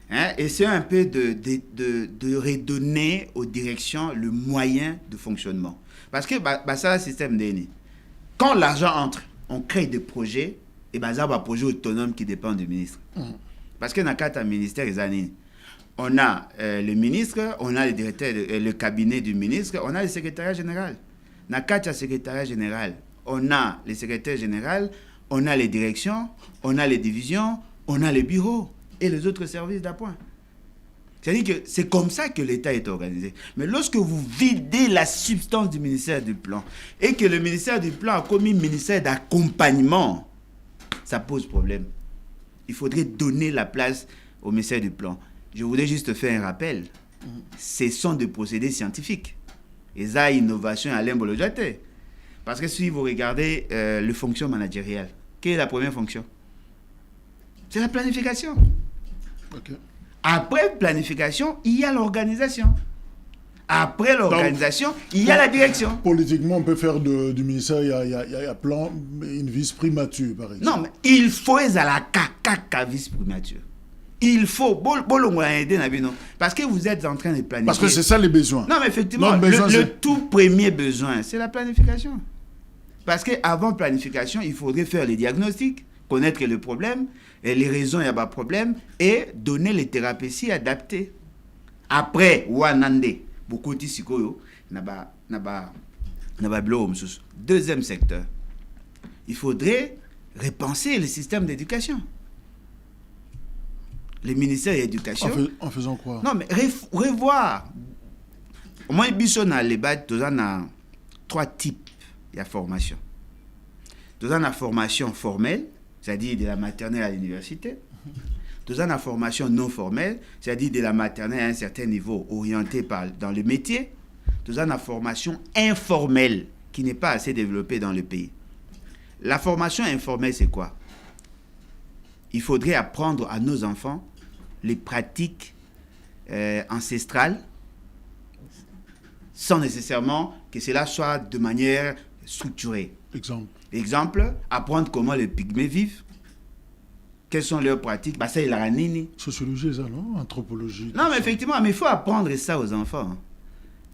Hein, et c'est un peu de redonner aux directions le moyen de fonctionnement. Parce que c'est un système d'année. Quand l'argent entre, on crée des projets, et ça va un projet autonome qui dépend du ministre. Parce que dans le cadre du ministère, on a le ministre, on a le directeur, le cabinet du ministre, on a le secrétariat général. Dans le cadre du secrétariat général, on a le secrétaire général, on a les directions, on a les divisions, on a les bureaux et les autres services d'appoint. C'est-à-dire que c'est comme ça que l'État est organisé. Mais lorsque vous videz la substance du ministère du Plan et que le ministère du Plan a commis ministère d'accompagnement, ça pose problème. Il faudrait donner la place au ministère du Plan. Je voudrais juste faire un rappel. Ce sont des procédés scientifiques. Et ça, innovation à Alain Bolojate. Parce que si vous regardez le fonction managériale, quelle est la première fonction? C'est la planification. Okay. Après planification, il y a l'organisation. Après l'organisation, il y a la direction. Politiquement, on peut faire du ministère, il y a plan, une vice-primature, par exemple. Non, mais il faut à la caca vice-primature. Il faut. Parce que vous êtes en train de planifier. Parce que c'est ça les besoins. Non, mais effectivement, le tout premier besoin, c'est la planification. Parce qu'avant planification, il faudrait faire les diagnostics, connaître le problème, et les raisons, il y a pas de problème, et donner les thérapies adaptées. Après, Wanande, beaucoup de sikoyo, deuxième secteur, il faudrait repenser le système d'éducation. Le ministère de l'Éducation. En faisant quoi? Non, mais revoir. Au moins, il y a trois types de formation. Il y a la formation formelle, c'est-à-dire de la maternelle à l'université. Il y a la formation non formelle, c'est-à-dire de la maternelle à un certain niveau, orientée dans le métier. Il y a la formation informelle, qui n'est pas assez développée dans le pays. La formation informelle, c'est quoi? Il faudrait apprendre à nos enfants les pratiques ancestrales, sans nécessairement que cela soit de manière structurée. Exemple, apprendre comment les pygmées vivent, quelles sont leurs pratiques. Bah, c'est la nini. Sociologie, ça, non? Anthropologie. Non, mais effectivement, mais il faut apprendre ça aux enfants.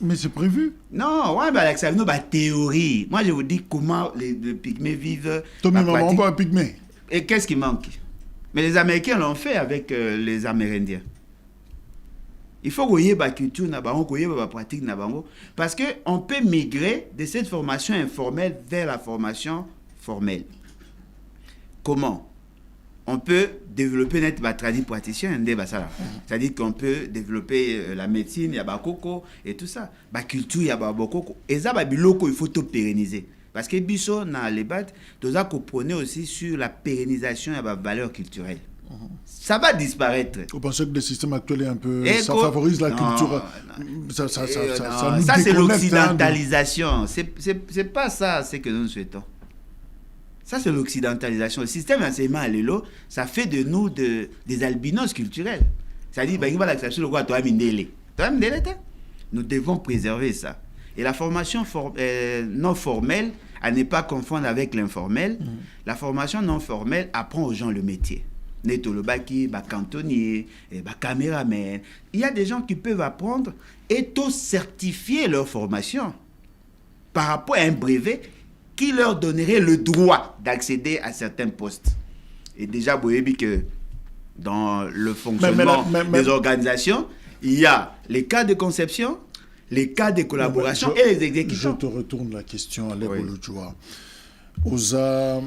Mais c'est prévu. Non, ouais, bah, ça vient de théorie. Moi, je vous dis comment les pygmées vivent. Tommy, maman, on va pygmée. Et qu'est-ce qui manque? Mais les Américains l'ont fait avec les Amérindiens. Il faut que la culture, la pratique, parce qu'on peut migrer de cette formation informelle vers la formation formelle. Comment? On peut développer notre tradition praticien, c'est-à-dire qu'on peut développer la médecine, il y a coco et tout ça. La culture, il y a coco. Et ça, il faut tout pérenniser. Parce que Bisso, dans les battes, nous avons compris aussi sur la pérennisation de la valeur culturelle. Ça va disparaître. Vous pensez que le système actuel est un peu... ça favorise la culture. Ça c'est l'occidentalisation. C'est pas ça ce que nous souhaitons. Ça, c'est l'occidentalisation. Le système d'enseignement à l'élo, ça fait de nous des albinos culturels. C'est-à-dire, nous devons préserver ça. Et la formation non formelle, à ne pas confondre avec l'informel. La formation non formelle apprend aux gens le métier. Netolobaki, cantonnier, caméraman. Il y a des gens qui peuvent apprendre et tout certifier leur formation par rapport à un brevet qui leur donnerait le droit d'accéder à certains postes. Et déjà, vous voyez que dans le fonctionnement des organisations, il y a les cas de conception, les cas de collaboration et les exécutions. Je te retourne la question à l'Ebolodjoa. OSA,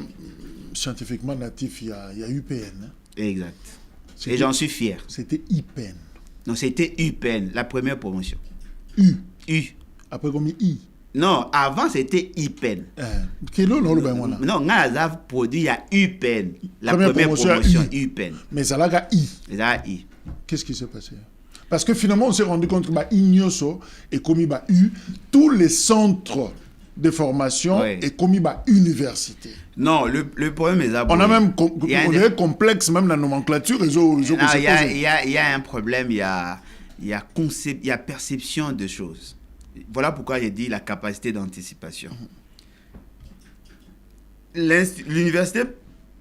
scientifiquement natif, il y a UPN. Hein? Exact. Et j'en suis fier. C'était IPN. Non, c'était UPN, la première promotion. U. Après combien I? Non, avant c'était IPN. Non, on a produit, il y a UPN. La première promotion, UPN. Mais ça a I. Qu'est-ce qui s'est passé? Parce que finalement, on s'est rendu compte que Ignoso et commis U, tous les centres de formation et commis université. Non, le problème est on a même complexe, même la nomenclature. Il y a un problème, il y a perception de choses. Voilà pourquoi j'ai dit la capacité d'anticipation. L'Université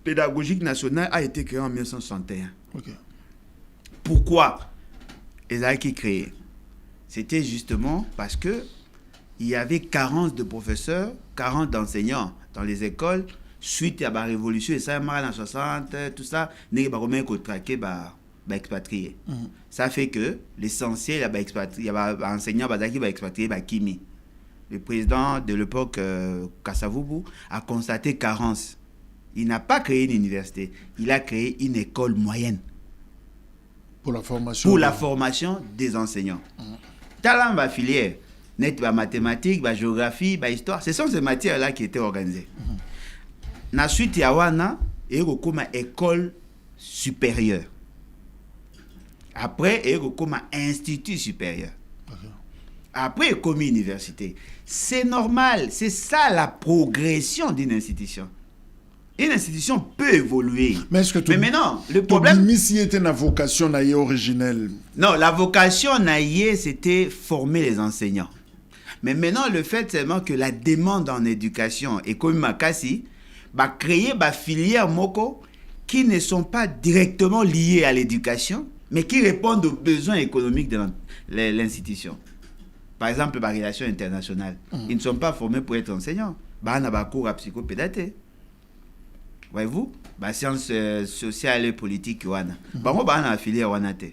pédagogique nationale a été créée en 1961. Pourquoi ils ont été créés? C'était justement parce que il y avait carence de professeurs, carence d'enseignants dans les écoles suite à la révolution et ça en 60 tout ça n'est pas comment qu'on traquer expatrié. Ça fait que l'essentiel il y a enseignants qui va expatrier Kimi. Le président de l'époque Kassavubu a constaté carence. Il n'a pas créé une université, il a créé une école moyenne. Pour la formation. Pour la formation des enseignants. Talent ma filière, net ma mathématiques, ma géographie, ma histoire, ce sont ces matières-là qui étaient organisées. Na suite ya wana, et comme école supérieure. Après, et comme institut supérieur. Après, comme université. C'est normal, c'est ça la progression d'une institution. Une institution peut évoluer. Mais maintenant, le problème... Si était une vocation originelle. Non, la vocation c'était former les enseignants. Mais maintenant, le fait seulement que la demande en éducation est comme Makassi, créer des filières moko qui ne sont pas directement liées à l'éducation, mais qui répondent aux besoins économiques de l'institution. Par exemple, les relations internationales. Ils ne sont pas formés pour être enseignants. Ils ont cours à psychopédaté. Voyez-vous, sciences sociales et politiques, la filière wanate.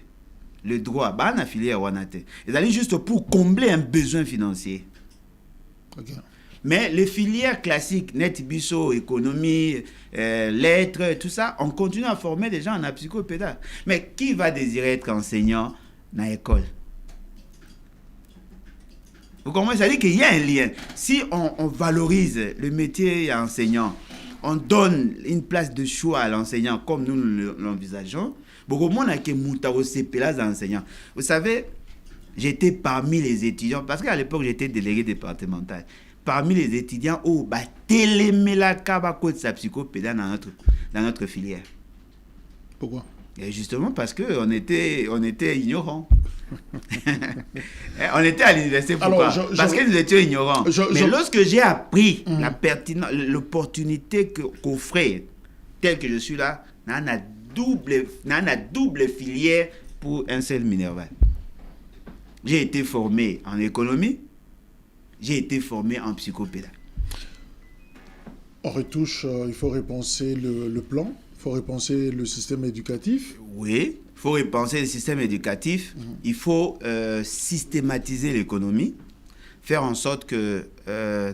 Le droit, la filière wanate. Ils allaient juste pour combler un besoin financier. Okay. Mais les filières classiques, net biso, économie, lettres, tout ça, on continue à former des gens en psychopédagogie. Mais qui va désirer être enseignant dans l'école? Vous comprenez? Ça veut dire qu'il y a un lien. Si on valorise le métier enseignant, on donne une place de choix à l'enseignant comme nous l'envisageons, beaucoup de monde a qui enseignants. Vous savez, j'étais parmi les étudiants, parce qu'à l'époque j'étais délégué départemental, parmi les étudiants où télémélaka de sa psychopédagogie dans notre filière. Pourquoi? Et justement parce qu'on était ignorants. On était à l'université, pourquoi? Parce que nous étions ignorants. Mais lorsque j'ai appris la pertinence, l'opportunité qu'offrait, tel que je suis là, on a double filière pour un seul minerval. J'ai été formé en économie, j'ai été formé en psychopédagogie. En retouche, il faut repenser le plan, il faut repenser le système éducatif. Oui. Il faut repenser le système éducatif, il faut systématiser l'économie, faire en sorte que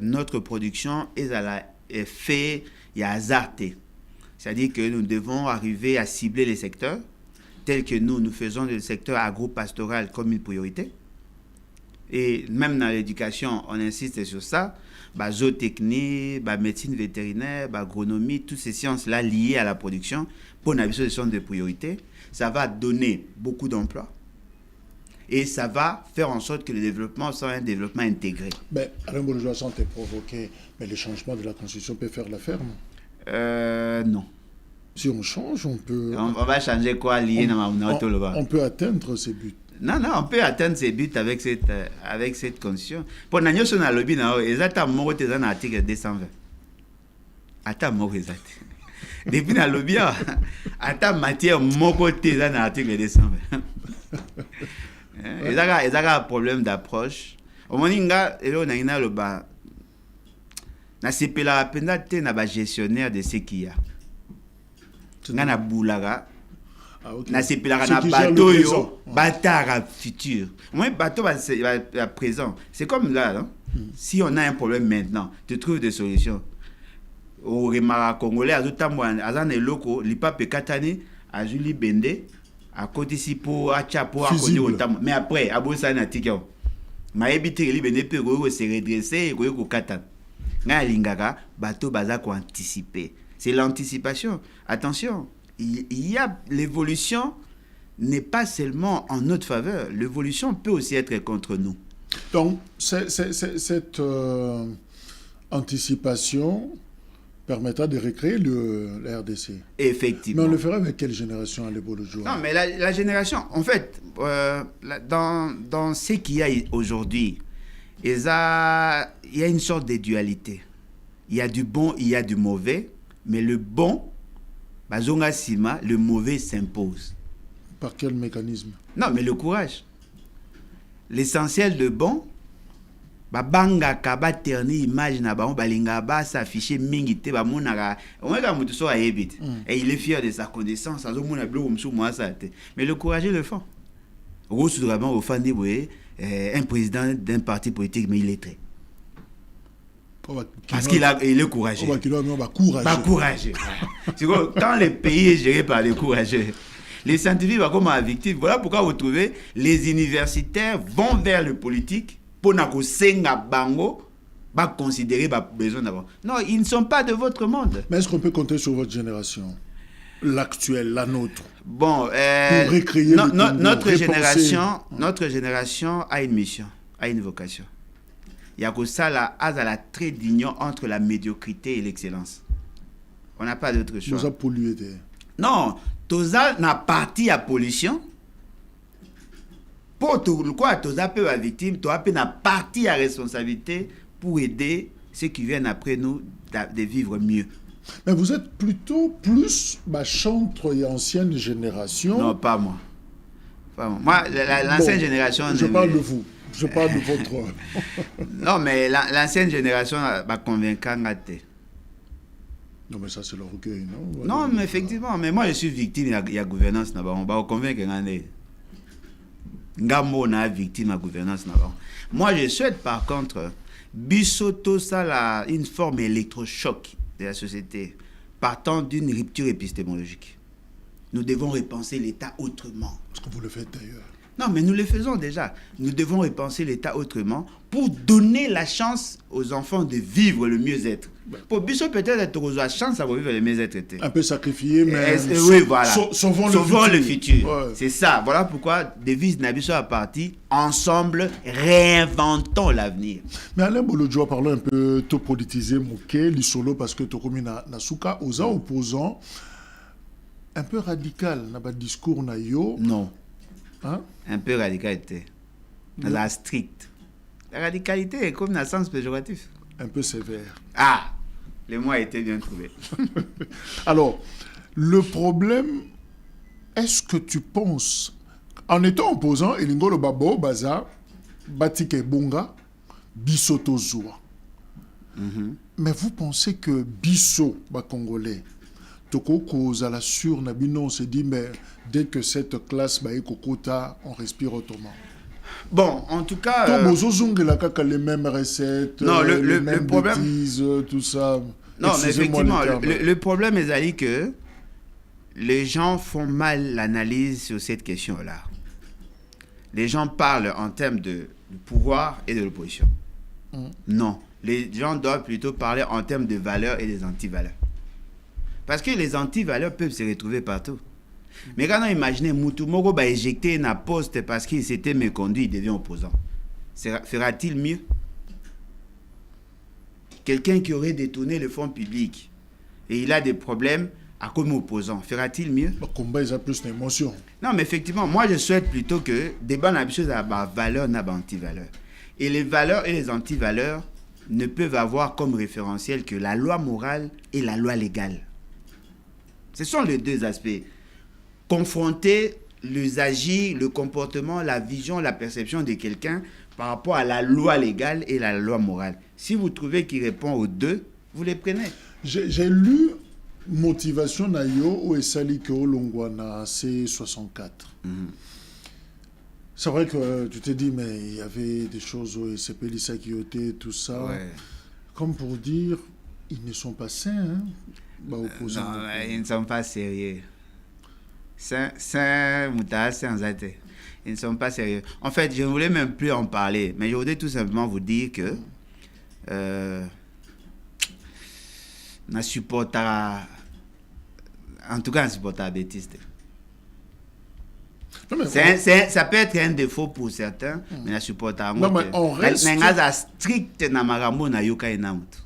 notre production est faite et hasardée. C'est-à-dire que nous devons arriver à cibler les secteurs tels que nous faisons le secteur agro-pastoral comme une priorité. Et même dans l'éducation, on insiste sur ça. Zootechnie, médecine vétérinaire, agronomie, toutes ces sciences-là liées à la production, pour une sont des priorités. Ça va donner beaucoup d'emplois et ça va faire en sorte que le développement soit un développement intégré. Mais Alain Bourgeois est provoqué, mais le changement de la Constitution peut faire l'affaire, non? Non. Si on change, on peut... On va changer quoi lié dans on peut atteindre ces buts. Non, on peut atteindre ces buts avec cette constitution. Pour nous, on a lobby, exactement, c'est un article 220. Attends, depuis le lobby, attends, matière, mon côté, c'est un article 220. Il y a un problème d'approche. Au moment où on a le bas, on a gestionnaire de ce qu'il y a. On a boulaga. Na sepelaka na bateau yo batara futur. Moi bateau va présent. C'est comme là, non? Si on a un problème maintenant, tu trouves des solutions. Au remara congolais azotambo azana eloko lipa pekatani a Julie Bende à côté si pour achapo a côté otambo. Mais après abosa na tikyo. Maebiti li Bende pe go se redresser go ko katana. Na lingaka bateau baza ko anticiper. C'est l'anticipation. Attention. Il y a l'évolution n'est pas seulement en notre faveur, l'évolution peut aussi être contre nous. Donc cette anticipation permettra de recréer la RDC. Effectivement. Mais on le fera avec quelle génération à l'époque de jour? Non, mais la génération, en fait, dans ce qu'il y a aujourd'hui, il y a une sorte de dualité. Il y a du bon, il y a du mauvais, mais le bon, le mauvais s'impose. Par quel mécanisme? Non, mais le courage. L'essentiel de bon, banga kaba terni image na ba balinga ba s'afficher mingi te ba monaka on ga mutu so ayebit et il est fier de sa connaissance azo mona blo msu moi ça te. Mais le courageux le font. Au soudravant au fandi boye un président d'un parti politique mais il est très parce qu'il est courageux. Courageux. C'est quand le pays est géré par les courageux. Les scientifiques vont comme victime. Voilà pourquoi vous trouvez les universitaires vont vers le politique pour n'a bango va considérer besoin d'avoir. Non, ils ne sont pas de votre monde. Mais est-ce qu'on peut compter sur votre génération, l'actuelle, la nôtre? Bon, pour recréer notre génération a une mission, a une vocation. Il y a que ça là, à la trait d'union entre la médiocrité et l'excellence. On n'a pas d'autre choix. Nous a pollué. Non, Toza n'a parti à pollution. Pour tout quoi, Toza peut être victime, Toza peut n'a parti à responsabilité pour aider ceux qui viennent après nous de vivre mieux. Mais vous êtes plutôt plus chantre et ancienne génération. Non, pas moi. Pas moi. Moi, l'ancienne génération... Je parle de vous. Je parle de votre... Non, mais l'ancienne génération va convaincre. Non, mais ça, c'est l'orgueil, non? Non, mais effectivement. Mais moi, je suis victime de la gouvernance. On va convaincre. Ngambo na victime de la gouvernance. Moi, je souhaite, par contre, Bissoto, ça, une forme électrochoc de la société, partant d'une rupture épistémologique. Nous devons repenser l'État autrement. Parce que vous le faites d'ailleurs. Non, mais nous le faisons déjà. Nous devons repenser l'État autrement pour donner la chance aux enfants de vivre le mieux-être. Pour Bissot, peut-être, la chance à vivre le mieux-être. Un peu sacrifié, mais... oui, voilà. Sauvons le futur. Ouais. C'est ça. Voilà pourquoi devise Nabiso a parti. Ensemble, réinventons l'avenir. Mais Alain Bolodjoa, parlons un peu tout politisé, Mouké, l'Isolo, parce que Tokomi Nasuka, aux opposants, un peu radical, n'a pas de discours, na yo. Non. Hein? Un peu radicalité. La stricte. La radicalité est comme dans le sens péjoratif. Un peu sévère. Ah, le mot a été bien trouvé. Alors, le problème, est-ce que tu penses, en étant opposant, Elingolo Babo, Baza, Batike Bunga, Bissoto Zoua. Mais vous pensez que Bisso, Congolais, Toko cause à la sur Nabino, on se dit, mais dès que cette classe est Kokota, on respire autrement. Bon, en tout cas... les mêmes recettes, non, les mêmes problème... bêtises, tout ça. Non, mais effectivement, le problème est que les gens font mal l'analyse sur cette question-là. Les gens parlent en termes de pouvoir et de l'opposition. Non, les gens doivent plutôt parler en termes de valeurs et des anti-valeurs. Parce que les anti-valeurs peuvent se retrouver partout. Mais quand on imagine Moutoumoro va éjecter un poste parce qu'il s'était méconduit, il devient opposant. Fera-t-il mieux? Quelqu'un qui aurait détourné le fonds public et il a des problèmes à comme opposant, fera-t-il mieux? Le combat, il a plus d'émotion. Non, mais effectivement, moi je souhaite plutôt que débat n'a chose à valeur, n'a pas anti-valeur. Et les valeurs et les anti-valeurs ne peuvent avoir comme référentiel que la loi morale et la loi légale. Ce sont les deux aspects. Confronter l'usager, le comportement, la vision, la perception de quelqu'un par rapport à la loi légale et la loi morale. Si vous trouvez qu'il répond aux deux, vous les prenez. J'ai lu Motivation Nayo ou Esali Keolongwana C64. C'est vrai que tu t'es dit, mais il y avait des choses où c'est Pélissa qui était, tout ça. Ouais. Comme pour dire, ils ne sont pas sains, hein, non, ils ne sont pas sérieux. Ils ne sont pas sérieux. En fait, je ne voulais même plus en parler, mais je voudrais tout simplement vous dire que on supporte en tout cas, on supporte la bêtise. Ça peut être un défaut pour certains, mais on supporte à non, mais on reste... Mais strict na marambo na yoka inamutu.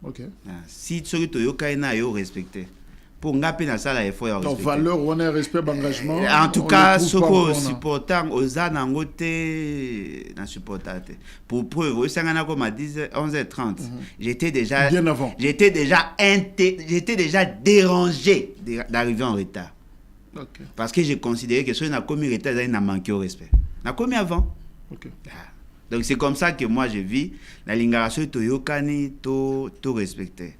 Ok. Si tu yoka ina yo respecté. Pour ngapi na sala effort ya respecter. Valeur, on a respect d'engagement. En tout cas, ce que supportant aux anangote na supportate. Pour preuve, au sangana comme à 11h30, j'étais déjà bien avant. J'étais déjà dérangé d'arriver en retard. Okay. Parce que j'ai considéré que si on a commis retard, on a manqué au respect. On a commis avant. Okay. Donc c'est comme ça que moi je vis. La lingaraso to yokani to respecter.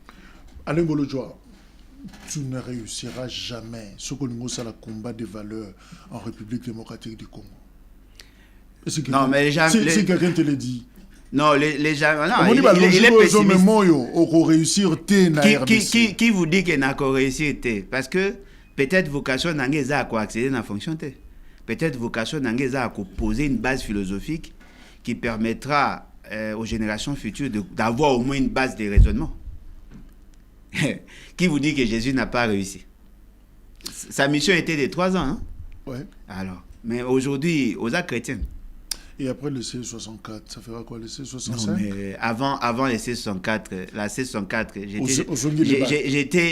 Alain Bolodjoa, tu ne réussiras jamais ce que nous avons le combat des valeurs en République démocratique du Congo. Non, mais les gens... Si quelqu'un te le dit. Non, les gens... Non, il est pessimiste. Qui vous dit qu'il n'a qu'à réussir? Parce que peut-être vocation n'engage à accéder à la fonction. Peut-être vocation n'engage à poser une base philosophique qui permettra aux générations futures d'avoir au moins une base de raisonnement. Qui vous dit que Jésus n'a pas réussi? Sa mission était de 3 ans. Hein? Ouais. Alors, mais aujourd'hui, aux actes chrétiens. Et après le C64, ça fera quoi, le C65? Non, mais avant le C64, la C64,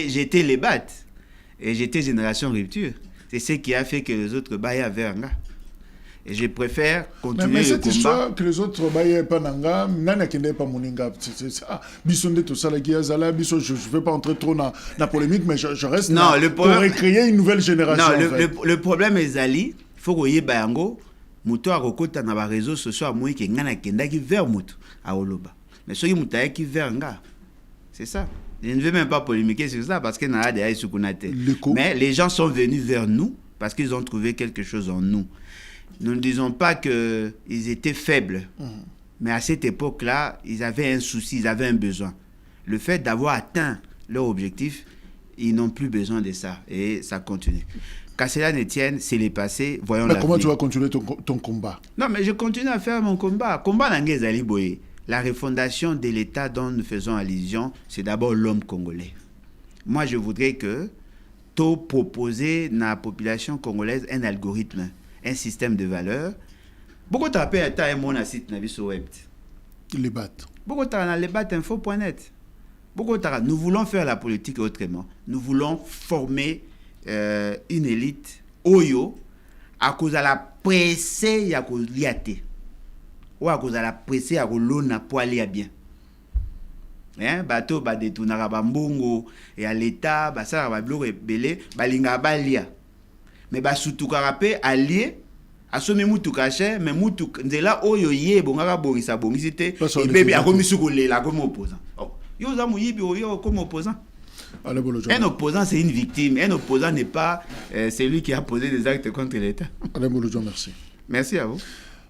j'étais les battes. Et j'étais génération rupture. C'est ce qui a fait que les autres baillent vers Nga. Et je préfère continuer mais le cette combat. histoire que les autres baillent pas Nanga, nana qui n'est pas Moninga. C'est ça. Bisonde tout ça, je ne vais pas entrer trop dans la polémique, mais je reste non, là pour recréer une nouvelle génération. Non, le problème est Zali, il faut que vous bayango, muto a rekota na ba réseaux sociaux à moi qui ngana kenda qui vers muto à Oloba. Mais ceux qui mutaye qui vers nga. C'est ça. Je ne vais même pas polémiquer sur ça parce que n'a des sukunate. Mais les gens sont venus vers nous parce qu'ils ont trouvé quelque chose en nous. Nous ne disons pas qu'ils étaient faibles, mais à cette époque-là, ils avaient un souci, ils avaient un besoin. Le fait d'avoir atteint leur objectif, ils n'ont plus besoin de ça. Et ça continue. Qu'à cela ne tienne, c'est les passés, voyons la vie. Mais comment tu vas continuer ton combat? Non, mais je continue à faire mon combat. Combat Nanguez Ali Boye. La refondation de l'État dont nous faisons allusion, c'est d'abord l'homme congolais. Moi, je voudrais que tout proposer à la population congolaise un algorithme, un système de valeurs. Beaucoup de rappels à mon site sur web. Les battent. Beaucoup de lebatinfo.net. Nous voulons faire la politique autrement. Nous voulons former une élite oyo à cause de la pressée ya ko liate ou à cause de la pressée ya ko lona pour aller bien. Hein, bateau ba détournera ba mbongo et à l'état ba ça ba bloko belé ba linga ba lia. Mais ba surtout karapé allié a somme mutu caché mais mutu nzela oyo ye bongaka borisa bongisite et bébé a komi sukolela comme opposant. Oh, yo za muyibi oyo comme opposant. Un opposant, c'est une victime. Un opposant n'est pas celui qui a posé des actes contre l'État. Alain Bolodjo, merci. Merci à vous.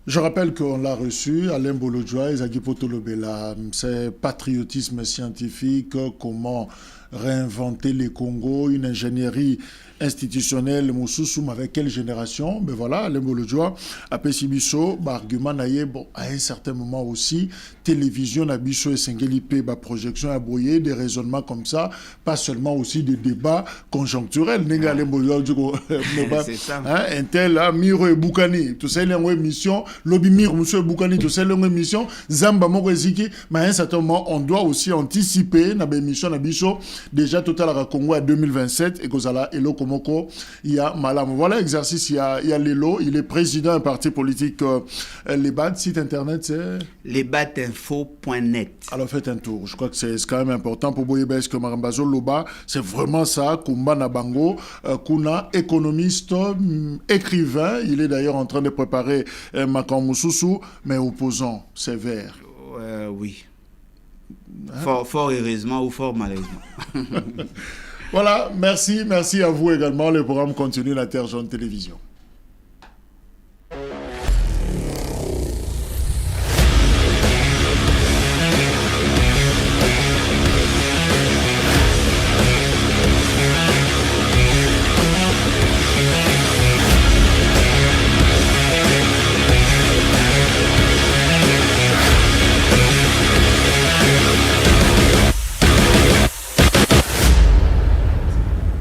Je rappelle qu'on l'a reçu, Alain Bolodjo, Ezagi Potolobela. C'est patriotisme scientifique, comment réinventer les Congo, une ingénierie institutionnelle, Moussousoum, avec quelle génération? Ben voilà, Alain Bolodjo, après Sibiso, argument naïe, bon, à un certain moment aussi, télévision, Nabiso et Sengelipe, projection à brouiller, des raisonnements comme ça, pas seulement aussi des débats conjoncturels. Nenga Alain Bolodjo, c'est ça. Un tel, Miro et Boukani, tout ça, il y a une émission, Lobby Miro, Monsieur Boukani, tout ça, il y a une émission, Zamba Mokoziki, mais à un certain moment, on doit aussi anticiper, na émission, Nabiso, déjà total à Congo à 2027, et Kozala, et Lokomoko, il y a Malam. Voilà l'exercice, il y a Lelo, il est président d'un parti politique, les BAT, site internet, c'est lebatinfo.net. Alors faites un tour, je crois que c'est quand même important pour Boyebes que Marambazo Loba, c'est vraiment ça, Kumba Nabango, Kuna, économiste, écrivain, il est d'ailleurs en train de préparer Makan Moussoussou, mais opposant, sévère. Oui. Hein? Fort heureusement ou fort malheureusement. Voilà, merci à vous également. Le programme continue, la Terre Jaune Télévision.